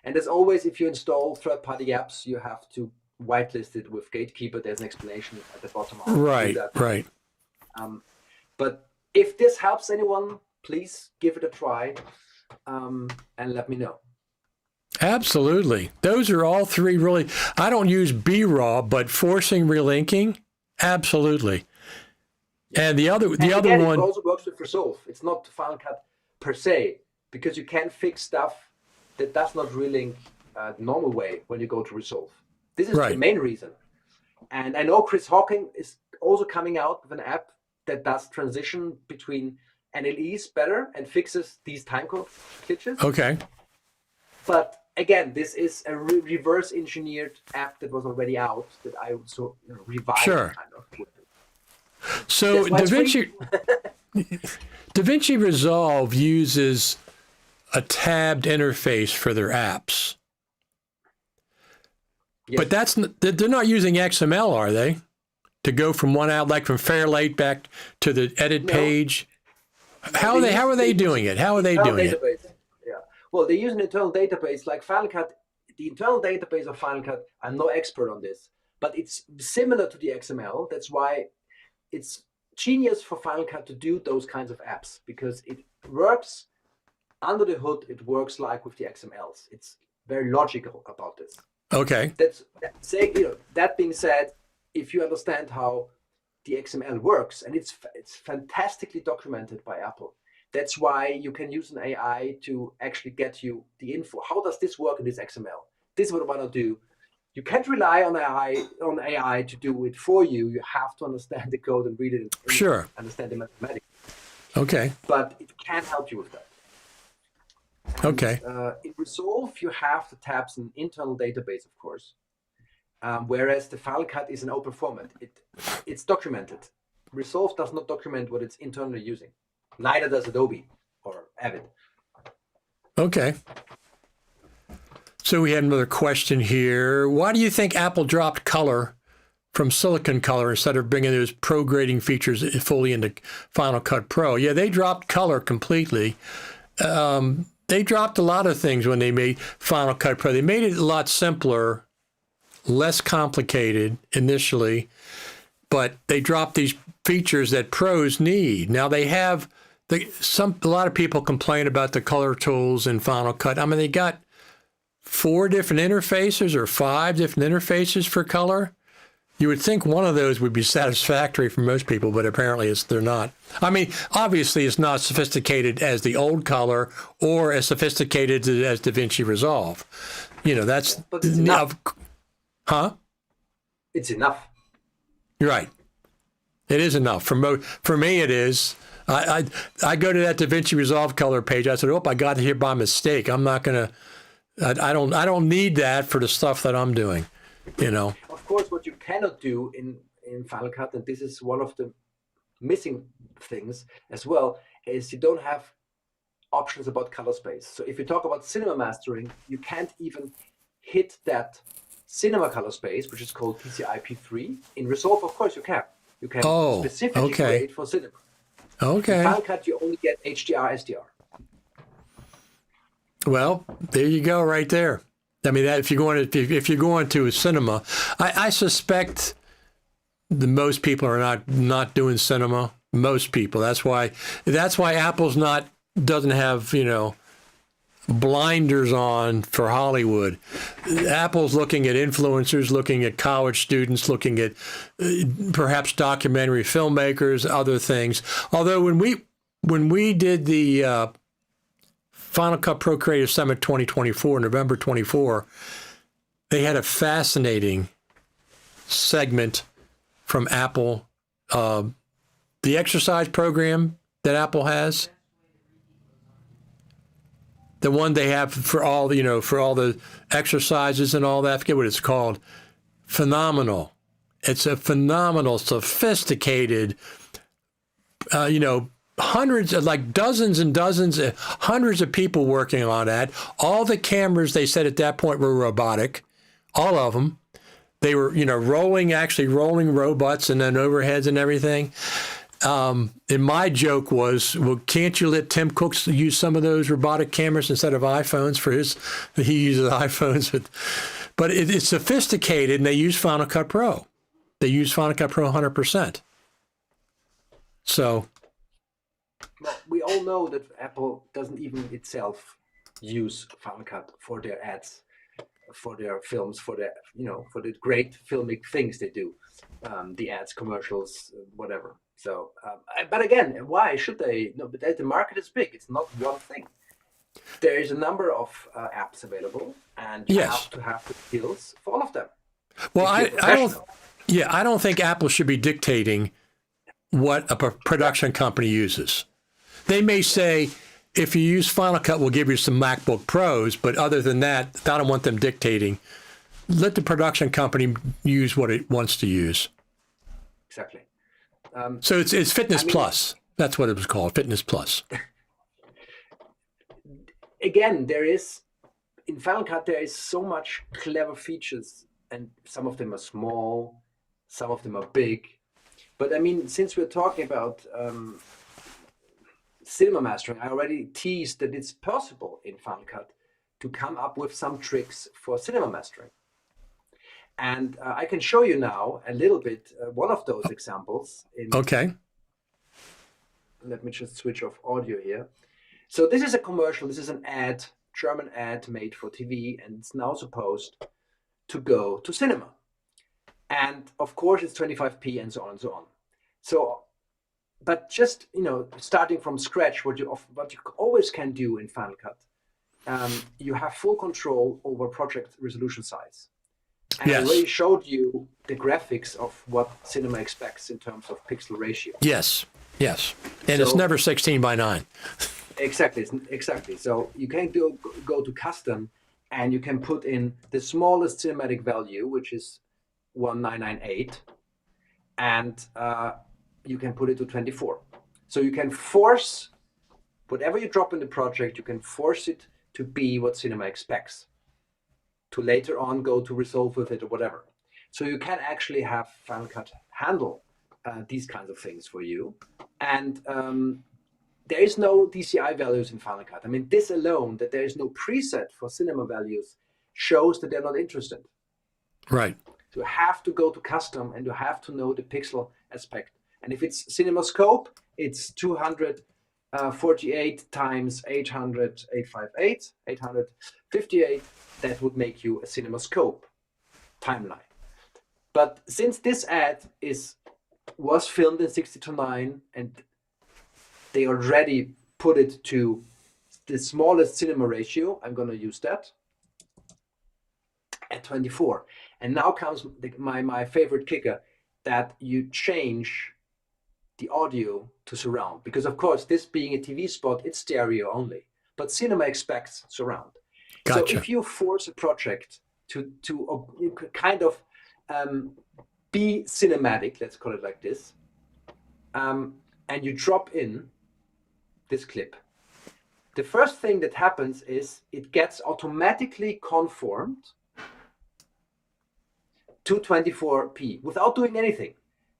And as always, if you install third-party apps, you have to whitelist it with Gatekeeper. There's an explanation at the bottom. Right. But if this helps anyone, please give it a try and let me know. Absolutely. Those are all 3 really. I don't use BRAW, but forcing relinking, absolutely. And the other one. It also works with Resolve. It's not Final Cut per se, because you can fix stuff that does not relink the normal way when you go to Resolve. This is the main reason. And I know Chris Hawking is also coming out with an app that does transition between NLEs better and fixes these timecode glitches. Okay. But again, this is a reverse engineered app that was already out that I also revised. Sure. Kind of. So DaVinci Resolve uses a tabbed interface for their apps. Yes. But they're not using XML, are they? To go from one out, like from Fairlight back to the edit page. How are they doing it? How are they doing it? Yeah. Well, they use an internal database like Final Cut. The internal database of Final Cut, I'm no expert on this, but it's similar to the XML. That's why it's genius for Final Cut to do those kinds of apps, because it works under the hood. It works like with the XMLs. It's very logical about this. Okay. That being said, if you understand how the XML works, and it's fantastically documented by Apple. That's why you can use an AI to actually get you the info. How does this work in this XML? This is what I want to do. You can't rely on AI to do it for you. You have to understand the code and read it. And sure. Understand the mathematics. Okay. But it can help you with that. And, okay. In Resolve, you have the tabs in internal database, of course. Whereas the Final Cut is an open format. It's documented. Resolve does not document what it's internally using. Neither does Adobe or Avid. Okay. So we had another question here. Why do you think Apple dropped color from Silicon Color instead of bringing those pro grading features fully into Final Cut Pro? Yeah, they dropped color completely. They dropped a lot of things when they made Final Cut Pro. They made it a lot simpler, less complicated initially, but they dropped these features that pros need. Now they have A lot of people complain about the color tools in Final Cut. I mean, they got 4 different interfaces or 5 different interfaces for color. You would think one of those would be satisfactory for most people, but apparently they're not. I mean, obviously it's not sophisticated as the old color or as sophisticated as DaVinci Resolve. You know, that's but it's enough. Huh? It's enough. You're right. It is enough. For me, it is. I go to that DaVinci Resolve color page. I said, "Oh, I got it here by mistake. I'm not gonna. I don't need that for the stuff that I'm doing." You know. Of course, what you cannot do in Final Cut, and this is one of the missing things as well, is you don't have options about color space. So if you talk about cinema mastering, you can't even hit that cinema color space, which is called TCIP3. In Resolve, of course, you can. You can specifically create for cinema. Okay. In Final Cut, you only get HDR, SDR. Well, there you go, right there. I mean, that if you're going to a cinema, I suspect the most people are not doing cinema. Most people. That's why Apple's doesn't have, you know, blinders on for Hollywood. Apple's looking at influencers, looking at college students, looking at perhaps documentary filmmakers, other things. Although when we did the Final Cut Pro Creative Summit 2024, November 24, they had a fascinating segment from Apple, the exercise program that Apple has. The one they have for all the exercises and all that. I forget what it's called. Phenomenal. It's a phenomenal, sophisticated, hundreds of, like dozens and dozens, hundreds of people working on that. All the cameras, they said at that point, were robotic. All of them. They were, rolling robots and then overheads and everything. And my joke was, well, can't you let Tim Cook use some of those robotic cameras instead of iPhones he uses iPhones, but it's sophisticated, and they use Final Cut Pro. They use Final Cut Pro 100%. So. Well, we all know that Apple doesn't even itself use Final Cut for their ads, for their films, for the great filmic things they do, the ads, commercials, whatever. So, but again, why should they? No, but the market is big. It's not one thing. There is a number of apps available, and you have to have the skills for all of them. Well, I don't think Apple should be dictating what a production company uses. They may say, if you use Final Cut, we'll give you some MacBook Pros, but other than that, I don't want them dictating. Let the production company use what it wants to use. Exactly. So it's Fitness Plus. That's what it was called, Fitness Plus. Again, in Final Cut, there is so much clever features, and some of them are small, some of them are big. But I mean, since we're talking about cinema mastering, I already teased that it's possible in Final Cut to come up with some tricks for cinema mastering. And I can show you now a little bit one of those examples. Okay. Let me just switch off audio here. So this is a commercial. This is an ad, German ad made for TV, and it's now supposed to go to cinema. And of course, it's 25p and so on and so on. So, but just starting from scratch, what you always can do in Final Cut, you have full control over project resolution size. And I already showed you the graphics of what cinema expects in terms of pixel ratio. Yes. And it's never 16 by 9. Exactly. So you can go to custom, and you can put in the smallest cinematic value, which is 1998, and you can put it to 24. So you can force whatever you drop in the project, you can force it to be what cinema expects, to later on go to Resolve with it or whatever. So you can actually have Final Cut handle these kinds of things for you. And there is no DCI values in Final Cut. I mean, this alone, that there is no preset for cinema values, shows that they're not interested. Right. So you have to go to custom, and you have to know the pixel aspect. And if it's CinemaScope, it's 200 48 times 800, 858, 858, that would make you a CinemaScope timeline. But since this ad was filmed in 60:9 and they already put it to the smallest cinema ratio, I'm going to use that at 24. And now comes my favorite kicker, that you change the audio to surround, because of course, this being a TV spot, it's stereo only, but cinema expects surround. Gotcha. So if you force a project to kind of be cinematic, let's call it like this, and you drop in this clip, the first thing that happens is it gets automatically conformed to 24p without doing anything.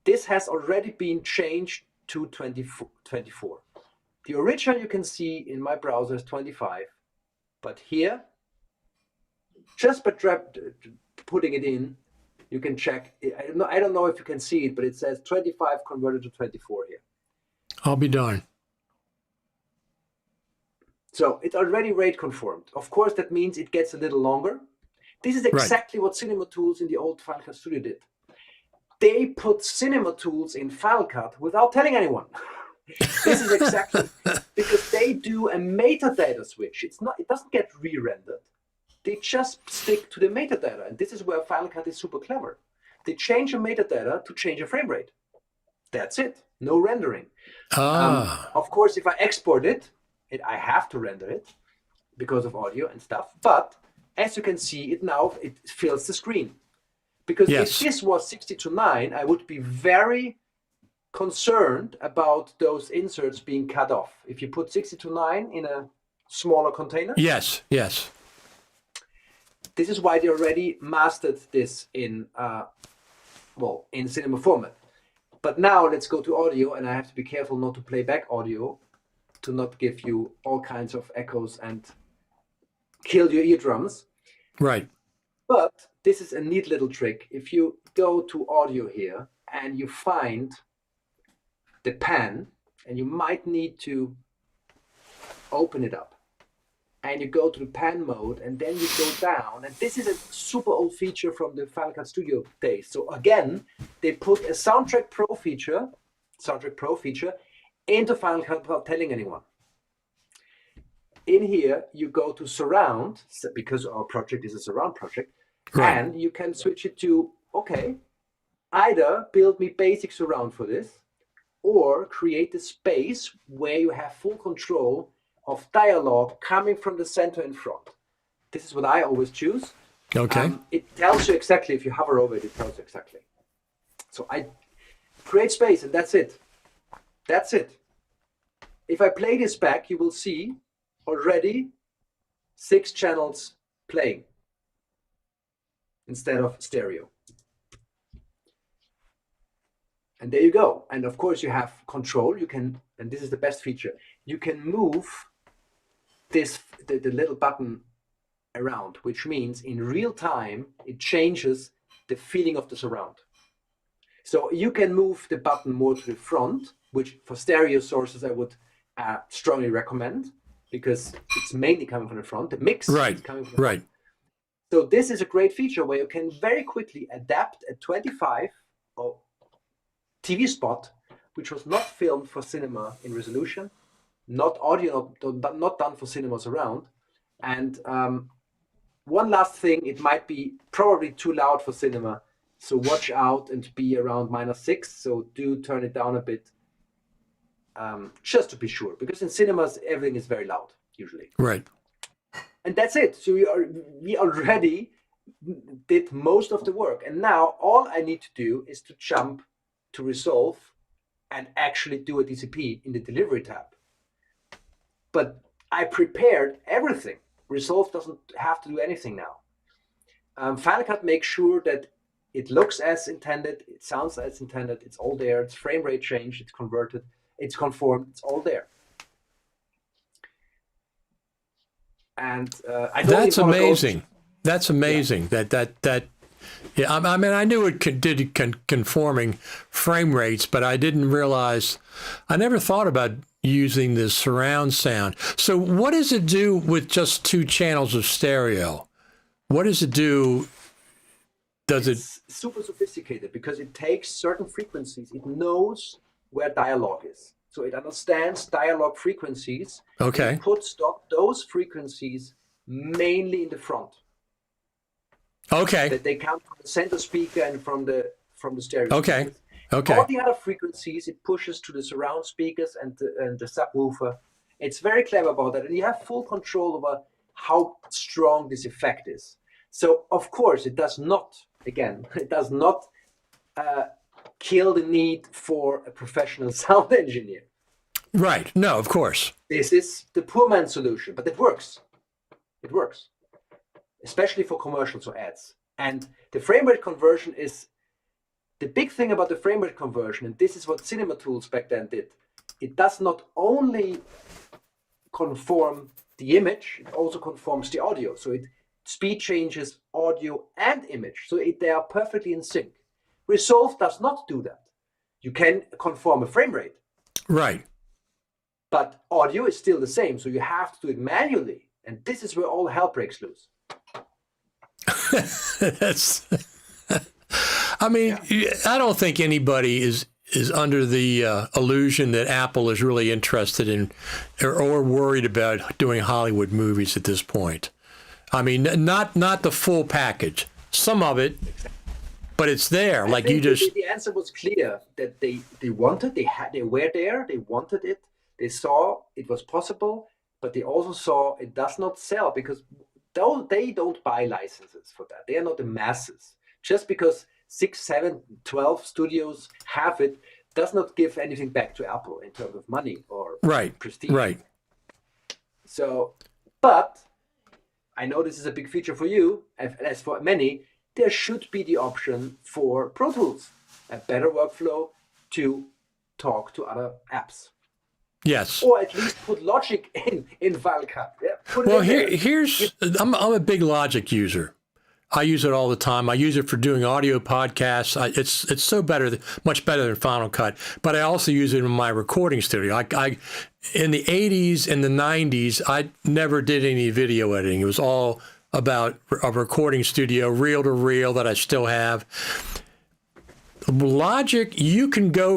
This has already been changed to 24. The original you can see in my browser is 25, but here, just by putting it in, you can check. I don't know if you can see it, but it says 25 converted to 24 here. I'll be darned. So it's already rate conformed. Of course, that means it gets a little longer. This is exactly what Cinema Tools in the old Final Cut Studio did. They put Cinema Tools in Final Cut without telling anyone. This is exactly because they do a metadata switch. It doesn't get re-rendered. They just stick to the metadata, and this is where Final Cut is super clever. They change a metadata to change a frame rate. That's it. No rendering. Of course, if I export it, I have to render it because of audio and stuff. But as you can see, it fills the screen. Because if this was 60:9, I would be very concerned about those inserts being cut off. If you put 60:9 in a smaller container. Yes. This is why they already mastered this in cinema format. But now let's go to audio, and I have to be careful not to play back audio to not give you all kinds of echoes and kill your eardrums. Right. But this is a neat little trick. If you go to audio here and you find the pan, and you might need to open it up, and you go to the pan mode, and then you go down, and this is a super old feature from the Final Cut Studio days. So again, they put a Soundtrack Pro feature into Final Cut without telling anyone. In here, you go to surround, because our project is a surround project, right. And you can switch it to, either build me basic surround for this, or create a space where you have full control of dialogue coming from the center in front. This is what I always choose. Okay. It tells you exactly, if you hover over it, it tells you exactly. So I create space, and that's it. That's it. If I play this back, you will see already 6 channels playing instead of stereo. And there you go. And of course you have control. You can, and this is the best feature, you can move the little button around, which means in real time it changes the feeling of the surround. So you can move the button more to the front, which for stereo sources I would strongly recommend, because it's mainly coming from the front. The mix is coming from the front. So this is a great feature where you can very quickly adapt a 25 or TV spot, which was not filmed for cinema in resolution, not audio, not done for cinema surround. And one last thing, it might be probably too loud for cinema, so watch out and be around -6. So do turn it down a bit, just to be sure, because in cinemas everything is very loud usually. Right. And that's it. So we already did most of the work, and now all I need to do is to jump to Resolve and actually do a DCP in the delivery tab. But I prepared everything. Resolve doesn't have to do anything now. Final Cut makes sure that it looks as intended, it sounds as intended, it's all there, it's frame rate changed, it's converted, it's conformed, it's all there. And that's amazing. That's amazing. Yeah. Yeah, I mean, I knew it did conforming frame rates, but I didn't realize. I never thought about using the surround sound. So what does it do with just 2 channels of stereo? What does it do? It's super sophisticated because it takes certain frequencies. It knows where dialogue is. So it understands dialogue frequencies. Okay. It puts those frequencies mainly in the front. Okay. That they come from the center speaker and from the stereo. Okay. Speakers. Okay. All the other frequencies it pushes to the surround speakers and the subwoofer. It's very clever about that, and you have full control over how strong this effect is. So of course it does not kill the need for a professional sound engineer. Right. No, of course. This is the poor man's solution, but it works. It works, especially for commercials or ads. And the frame rate conversion is the big thing about the frame rate conversion, and this is what Cinema Tools back then did. It does not only conform the image, it also conforms the audio. So it speed changes audio and image. So they are perfectly in sync. Resolve does not do that. You can conform a frame rate. Right. But audio is still the same. So you have to do it manually. And this is where all hell breaks loose. That's, I mean, I don't think anybody is under the illusion that Apple is really interested in or worried about doing Hollywood movies at this point. I mean, not the full package, some of it, but it's there. Like you just. The answer was clear that they wanted, they were there, they wanted it, they saw it was possible, but they also saw it does not sell because they don't buy licenses for that. They are not the masses. Just because 6, 7, 12 studios have it does not give anything back to Apple in terms of money or prestige. Right. So, but I know this is a big feature for you, as for many, there should be the option for Pro Tools, a better workflow to talk to other apps. Yes. Or at least put Logic in Final Cut. Yeah, here's I'm a big Logic user. I use it all the time. I use it for doing audio podcasts. It's so much better than Final Cut. But I also use it in my recording studio. I in the 80s and the 90s, I never did any video editing. It was all about a recording studio, reel to reel, that I still have. Logic, you can go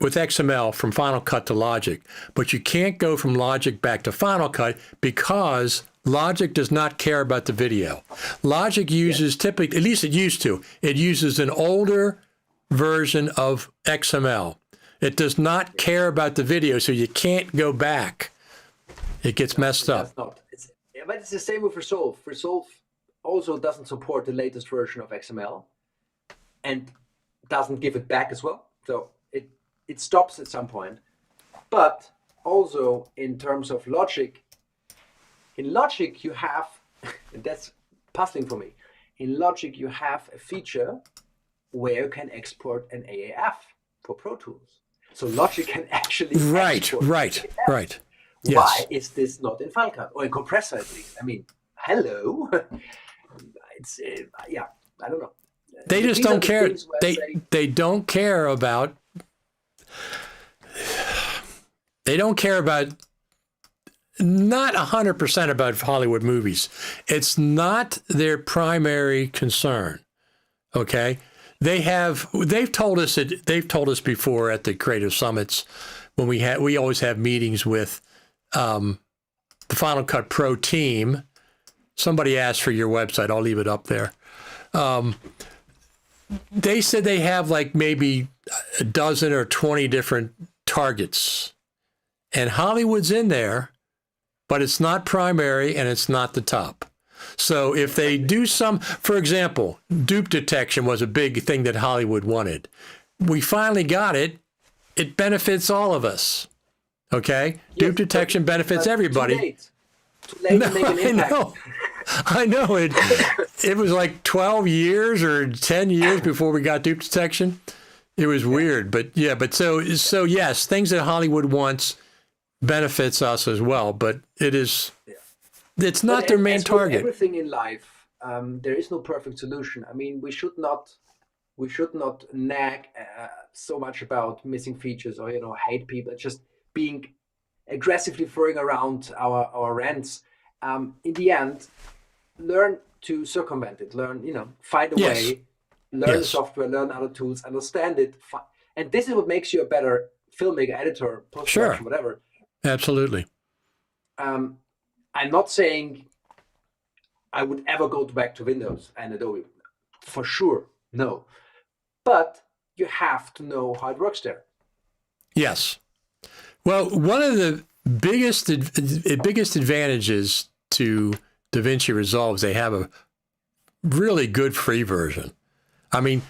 with XML from Final Cut to Logic, but you can't go from Logic back to Final Cut because Logic does not care about the video. Logic uses typically, at least it used to, it uses an older version of XML. It does not care about the video, so you can't go back. It gets messed up. But it's the same with Resolve. Resolve also doesn't support the latest version of XML and doesn't give it back as well. So it stops at some point. But also in terms of Logic, in Logic you have, and that's puzzling for me, in Logic you have a feature where you can export an AAF for Pro Tools. So Logic can actually export AAF. Right. Yes. Why is this not in Final Cut or in compressor at least? I mean, hello. It's I don't know. They just don't care. They don't care about. They don't care about. Not 100% about Hollywood movies. It's not their primary concern. Okay, they've told us before at the creative summits when we always have meetings with the Final Cut Pro team. Somebody asked for your website. I'll leave it up there. They said they have like maybe a dozen or 20 different targets, and Hollywood's in there, but it's not primary and it's not the top. So if they do for example, dupe detection was a big thing that Hollywood wanted. We finally got it. It benefits all of us. Okay? Yes, dupe detection benefits everybody. Too late to make an impact. I know. It was like 12 years or 10 years before we got dupe detection. It was weird, but so yes, things that Hollywood wants benefits us as well, but it's not their main target. Everything in life, there is no perfect solution. I mean, we should not nag so much about missing features or hate people. It's just being aggressively throwing around our rants. In the end, learn to circumvent it. Learn, find a Yes. way. Learn the Yes. software. Learn other tools. Understand it. And this is what makes you a better filmmaker, editor, post-production, Sure. whatever. Absolutely. I'm not saying I would ever go back to Windows and Adobe. For sure, no. But you have to know how it works there. Yes. Well, one of the biggest advantages to DaVinci Resolve is they have a really good free version. I mean,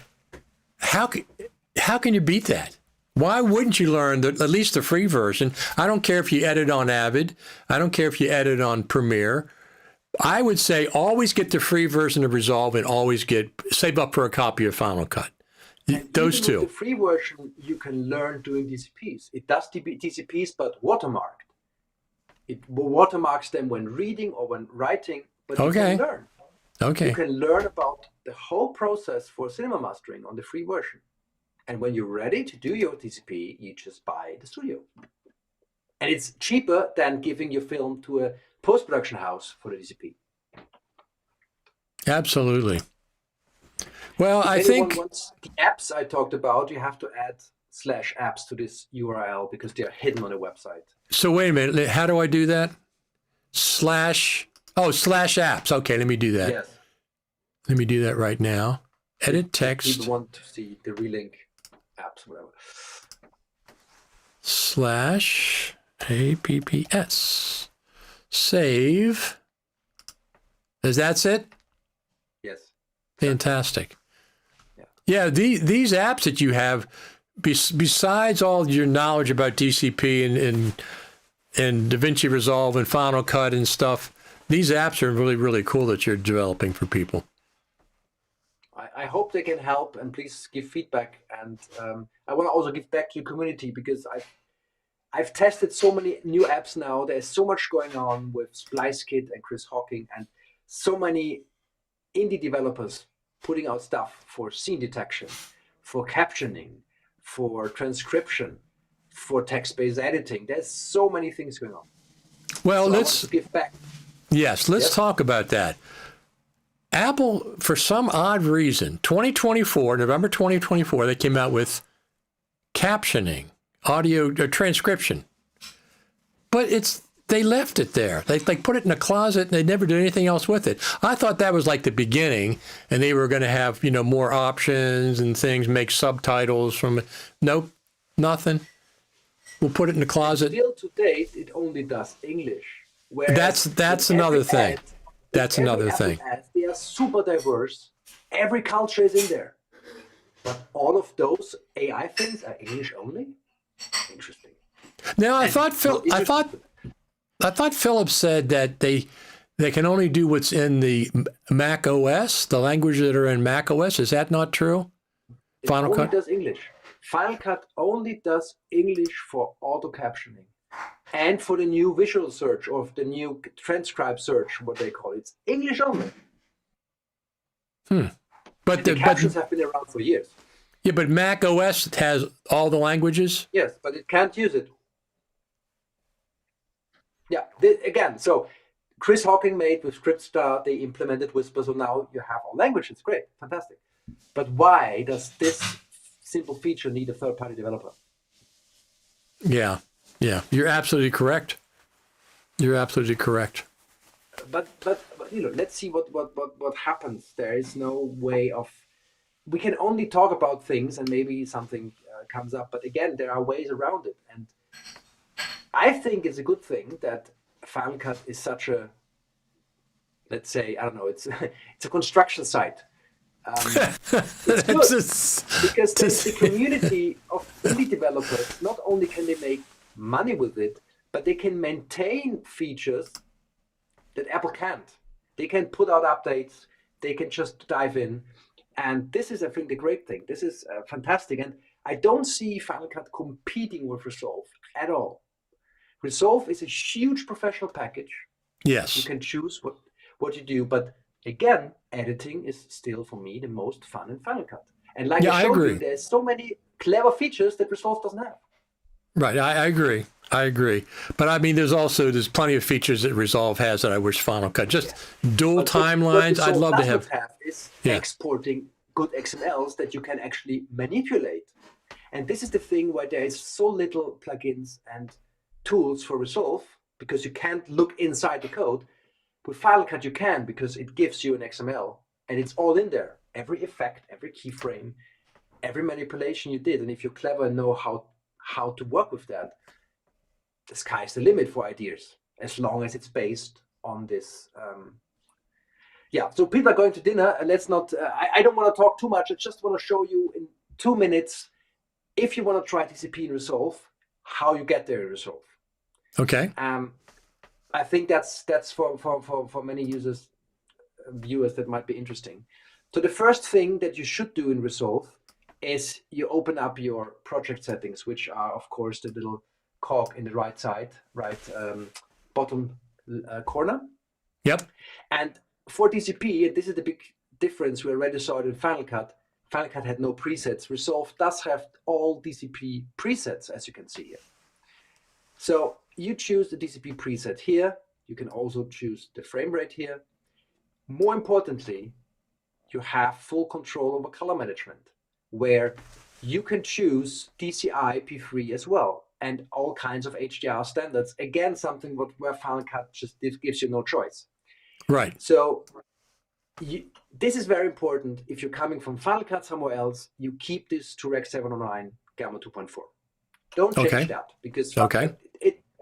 how can you beat that? Why wouldn't you learn at least the free version? I don't care if you edit on Avid. I don't care if you edit on Premiere. I would say always get the free version of Resolve and always save up for a copy of Final Cut. And those even two. With the free version, you can learn doing DCPs. It does DCPs, but watermarked. It watermarks them when reading or when writing, but you can learn. Okay. You can learn about the whole process for cinema mastering on the free version. And when you're ready to do your DCP, you just buy the studio. And it's cheaper than giving your film to a post-production house for the DCP. Absolutely. Well, if I anyone think wants the apps I talked about, you have to add /apps to this URL because they are hidden on the website. So wait a minute. How do I do that? /apps. Okay, let me do that. Yes. Let me do that right now. Edit text. People want to see the relink apps, whatever. /apps. Save. That's it? Yes. Fantastic. Yeah. Yeah, these apps that you have, besides all your knowledge about DCP and DaVinci Resolve and Final Cut and stuff, these apps are really, really cool that you're developing for people. I hope they can help, and please give feedback. And I want to also give back to the community because I've tested so many new apps now. There's so much going on with SpliceKit and Chris Hawking, and so many indie developers putting out stuff for scene detection, for captioning, for transcription, for text-based editing. There's so many things going on. Well, so let's give back. Yes, let's talk about that. Apple, for some odd reason, November 2024, they came out with captioning, audio transcription. But they left it there. They put it in a closet and they never did anything else with it. I thought that was like the beginning and they were going to have, more options and things, make subtitles from it. Nope, nothing. We'll put it in the closet. Still to date, it only does English. That's another thing. That's another thing. They are super diverse. Every culture is in there. But all of those AI things are English only? Interesting. Now, I thought Philip said that they can only do what's in the Mac OS, the languages that are in Mac OS. Is that not true? Final Cut does English. Final Cut only does English for auto captioning and for the new visual search or the new transcribe search, what they call it. It's English only. But the captions have been around for years. Yeah, but Mac OS has all the languages? Yes, but it can't use it. Yeah, again, so Chris Hawking made with Scriptstar, they implemented Whisper, so now you have all languages. Great, fantastic. But why does this simple feature need a third-party developer? Yeah, you're absolutely correct. But let's see what happens. There is no way of. We can only talk about things, and maybe something comes up. But again, there are ways around it, and I think it's a good thing that Final Cut is such a. Let's say, I don't know. It's a construction site. It's good because the community of indie developers, not only can they make money with it, but they can maintain features that Apple can't. They can put out updates. They can just dive in. And this is, I think, the great thing. This is fantastic. And I don't see Final Cut competing with Resolve at all. Resolve is a huge professional package. Yes. You can choose what you do. But again, editing is still, for me, the most fun in Final Cut. And like I showed you, there's so many clever features that Resolve doesn't have. Right. I agree. I agree. But I mean, there's plenty of features that Resolve has that I wish Final Cut, just dual But what timelines. I'd Resolve love to does have. not have is Yeah. exporting good XMLs that you can actually manipulate. And this is the thing where there is so little plugins and tools for Resolve because you can't look inside the code. With Final Cut, you can because it gives you an XML and it's all in there. Every effect, every keyframe, every manipulation you did. And if you're clever and know how to work with that, the sky's the limit for ideas, as long as it's based on this. Yeah, so people are going to dinner. Let's not, I don't want to talk too much. I just want to show you in 2 minutes, if you want to try DCP in Resolve, how you get there in Resolve. Okay. I think that's for many viewers that might be interesting. So the first thing that you should do in Resolve is you open up your project settings, which are, of course, the little cog in the right side, bottom corner. Yep. And for DCP, and this is the big difference, we already saw it in Final Cut. Final Cut had no presets. Resolve does have all DCP presets, as you can see here. So you choose the DCP preset here. You can also choose the frame rate here. More importantly, you have full control over color management, where you can choose DCI P3 as well, and all kinds of HDR standards. Again, something where Final Cut just gives you no choice. Right. So this is very important. If you're coming from Final Cut somewhere else, you keep this to Rec 709 Gamma 2.4. Don't change that, because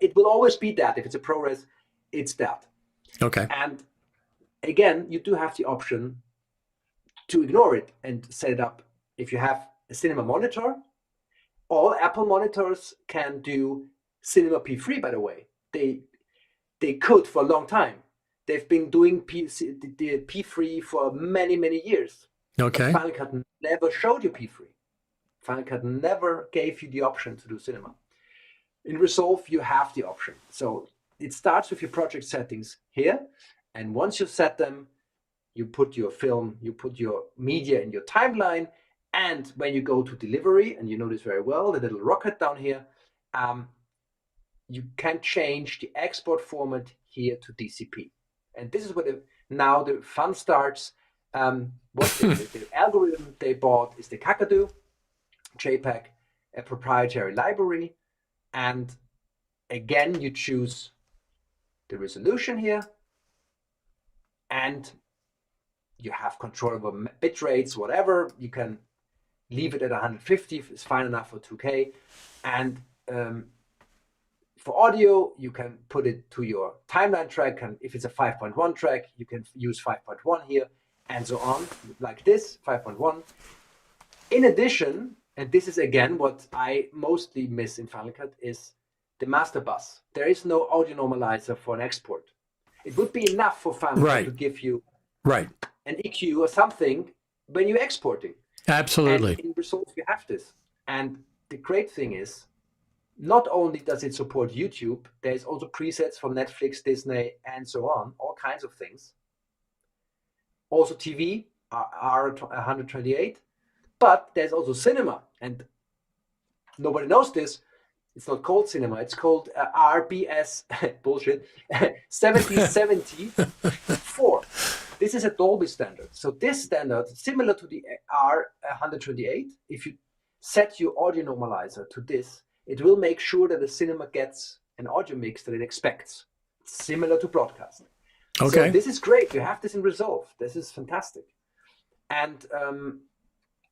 it will always be that. If it's a ProRes, it's that. Okay. And again, you do have the option to ignore it and set it up. If you have a cinema monitor, all Apple monitors can do Cinema P3, by the way. They could for a long time. They've been doing the P3 for many, many years. Okay. But Final Cut never showed you P3. Final Cut never gave you the option to do cinema. In Resolve, you have the option. So it starts with your project settings here. And once you set them, you put your film, you put your media in your timeline. And when you go to delivery, and you know this very well, the little rocket down here, you can change the export format here to DCP. And this is where now the fun starts. The algorithm they bought is the Kakadu JPEG, a proprietary library. And again, you choose the resolution here. And you have control over bit rates, whatever. You can leave it at 150, it's fine enough for 2K. And for audio, you can put it to your timeline track. And if it's a 5.1 track, you can use 5.1 here, and so on, like this, 5.1. In addition, and this is again what I mostly miss in Final Cut, is the master bus. There is no audio normalizer for an export. It would be enough for Final Cut to give you an EQ or something when you're exporting. Absolutely. And in Resolve, you have this. And the great thing is, not only does it support YouTube, there's also presets for Netflix, Disney, and so on, all kinds of things. Also TV, R128, but there's also cinema. And nobody knows this. It's not called cinema. It's called RBS, bullshit, 7074. This is a Dolby standard. So this standard, similar to the R128, if you set your audio normalizer to this, it will make sure that the cinema gets an audio mix that it expects, similar to broadcast. Okay. So this is great. You have this in Resolve. This is fantastic. And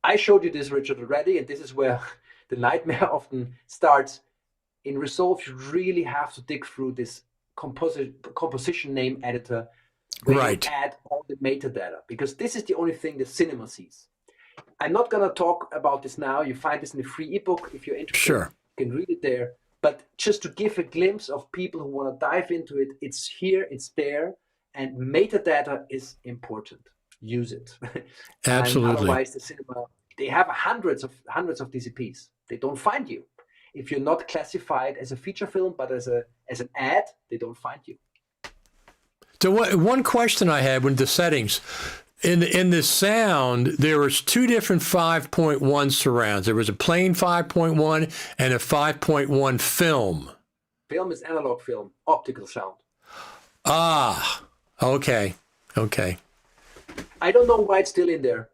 I showed you this, Richard, already, and this is where the nightmare often starts. In Resolve, you really have to dig through this composition name editor where you add all the metadata, because this is the only thing the cinema sees. I'm not going to talk about this now. You find this in the free ebook. If you're interested, you can read it there. But just to give a glimpse of people who want to dive into it, it's here, it's there, and metadata is important. Use it. Absolutely. Otherwise, the cinema, they have hundreds of DCPs. They don't find you. If you're not classified as a feature film, but as an ad, they don't find you. So one question I had with the settings, in the sound, there was two different 5.1 surrounds. There was a plain 5.1 and a 5.1 film. Film is analog film, optical sound. Ah, okay. I don't know why it's still in there,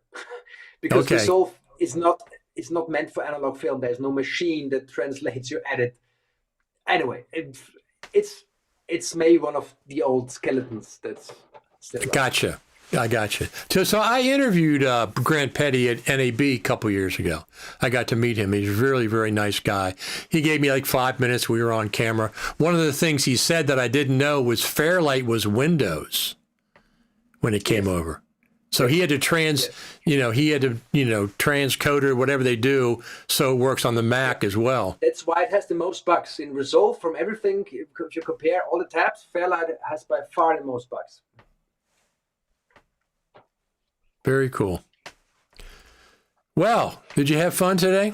because Okay. Resolve is not meant for analog film. There's no machine that translates your edit. Anyway, it's maybe one of the old skeletons that's still around. Gotcha. I gotcha. So I interviewed Grant Petty at NAB a couple years ago. I got to meet him. He's a really, very nice guy. He gave me like 5 minutes. We were on camera. One of the things he said that I didn't know was Fairlight was Windows when it came over. So he had to transcode it, whatever they do, so it works on the Mac as well. That's why it has the most bugs. In Resolve, from everything, if you compare all the tabs, Fairlight has by far the most bugs. Very cool. Well, did you have fun today?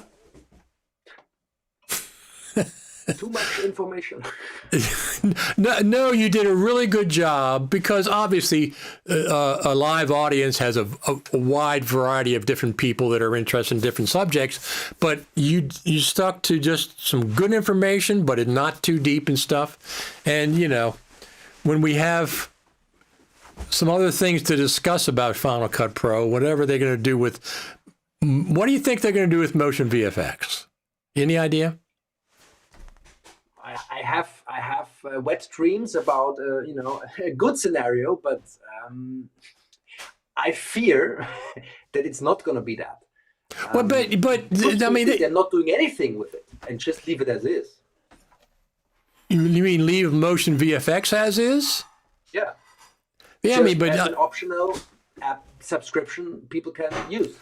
Too much information. No, you did a really good job, because obviously a live audience has a wide variety of different people that are interested in different subjects, but you stuck to just some good information, but not too deep and stuff. And, when we have some other things to discuss about Final Cut Pro, whatever they're going to do with, what do you think they're going to do with motion VFX? Any idea? I have wet dreams about a good scenario, but I fear that it's not going to be that. Well, but I mean, they're not doing anything with it and just leave it as is. You mean leave motion VFX as is? Yeah. Yeah, just but as an optional app subscription people can use.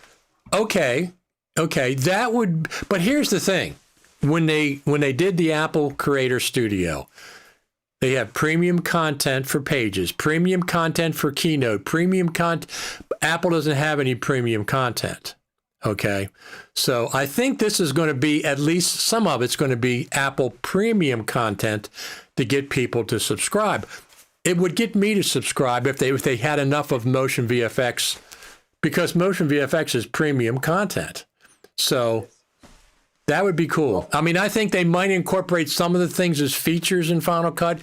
Okay, that would. But here's the thing: when they did the Apple Creator Studio, they have premium content for Pages, premium content for Keynote, premium content. Apple doesn't have any premium content. Okay, so I think this is going to be, at least some of it's going to be Apple premium content to get people to subscribe. It would get me to subscribe if they had enough of motion VFX, because motion VFX is premium content. So that would be cool. I mean, I think they might incorporate some of the things as features in Final Cut.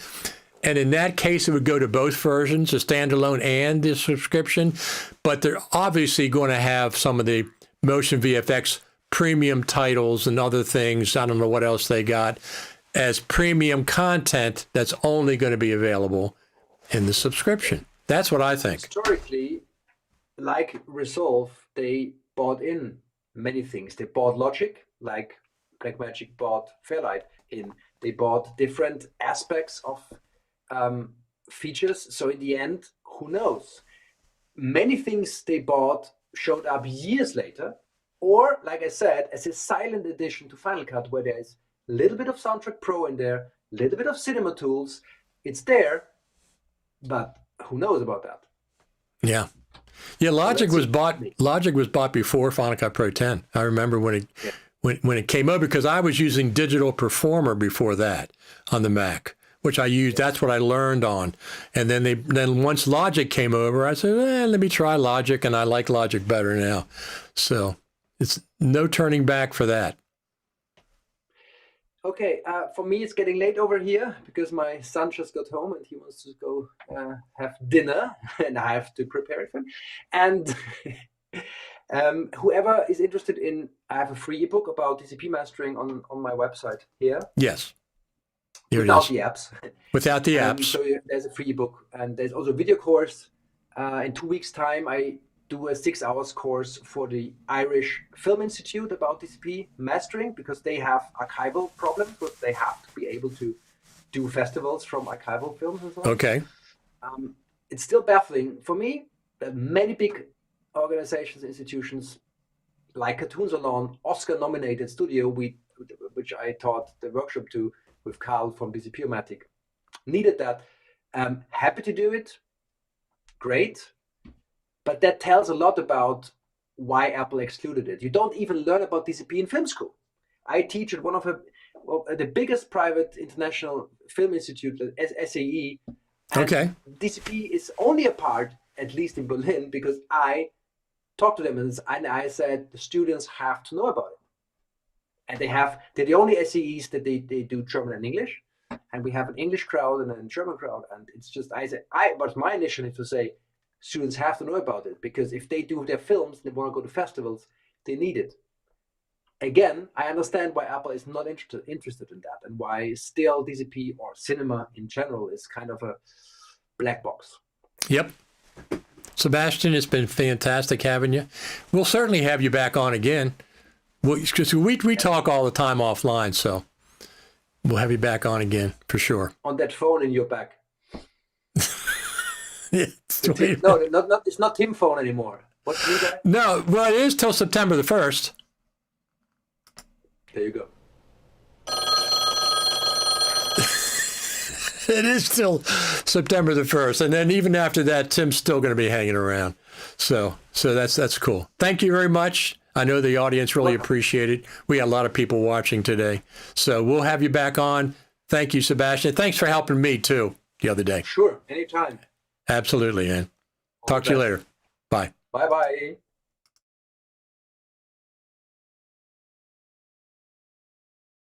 And in that case, it would go to both versions, the standalone and the subscription. But they're obviously going to have some of the motion VFX premium titles and other things. I don't know what else they got as premium content that's only going to be available in the subscription. That's what I think. Historically, like Resolve, they bought in many things. They bought Logic, like Blackmagic bought Fairlight in. They bought different aspects of features. So in the end, who knows? Many things they bought showed up years later, or like I said, as a silent addition to Final Cut, where there's a little bit of Soundtrack Pro in there, a little bit of cinema tools. It's there, but who knows about that? Yeah. Logic was bought before Final Cut Pro 10. I remember when it came over, because I was using Digital Performer before that on the Mac, which I used. That's what I learned on. And then once Logic came over, I said, let me try Logic, and I like Logic better now. So it's no turning back for that. Okay, for me, it's getting late over here because my son just got home and he wants to go have dinner, and I have to prepare it for him. And whoever is interested in, I have a free ebook about DCP mastering on my website here. Yes. Here without it is. the apps. Without the apps. So there's a free ebook, and there's also a video course. In 2 weeks' time, I do a 6 hours course for the Irish Film Institute about DCP mastering, because they have archival problems, but they have to be able to do festivals from archival films and so on. Okay. It's still baffling for me that many big organizations, institutions like Cartoon Salon, Oscar-nominated studio, which I taught the workshop to with Carl from DCP-O-Matic, needed that. Happy to do it. Great. But that tells a lot about why Apple excluded it. You don't even learn about DCP in film school. I teach at one of the biggest private international film institute, SAE. Okay. DCP is only a part at least in Berlin, because I talked to them and I said the students have to know about it. And they're the only SEEs that they do German and English. And we have an English crowd and a German crowd. And it's just, but my initiative to say students have to know about it, because if they do their films, they want to go to festivals, they need it. Again, I understand why Apple is not interested in that, and why still DCP or cinema in general is kind of a black box. Yep. Sebastian, it's been fantastic having you. We'll certainly have you back on again. Because we talk all the time offline, so we'll have you back on again for sure. On that phone in your back. Yeah, no, it's not Tim phone anymore. What's new guy? No, well, it is till September the 1st. There you go. It is still September the 1st. And then even after that, Tim's still going to be hanging around. So that's cool. Thank you very much. I know the audience really appreciate it. We had a lot of people watching today. So we'll have you back on. Thank you, Sebastian. Thanks for helping me too the other day. Sure. Anytime. Absolutely, man. Talk to you later. Bye. Bye-bye.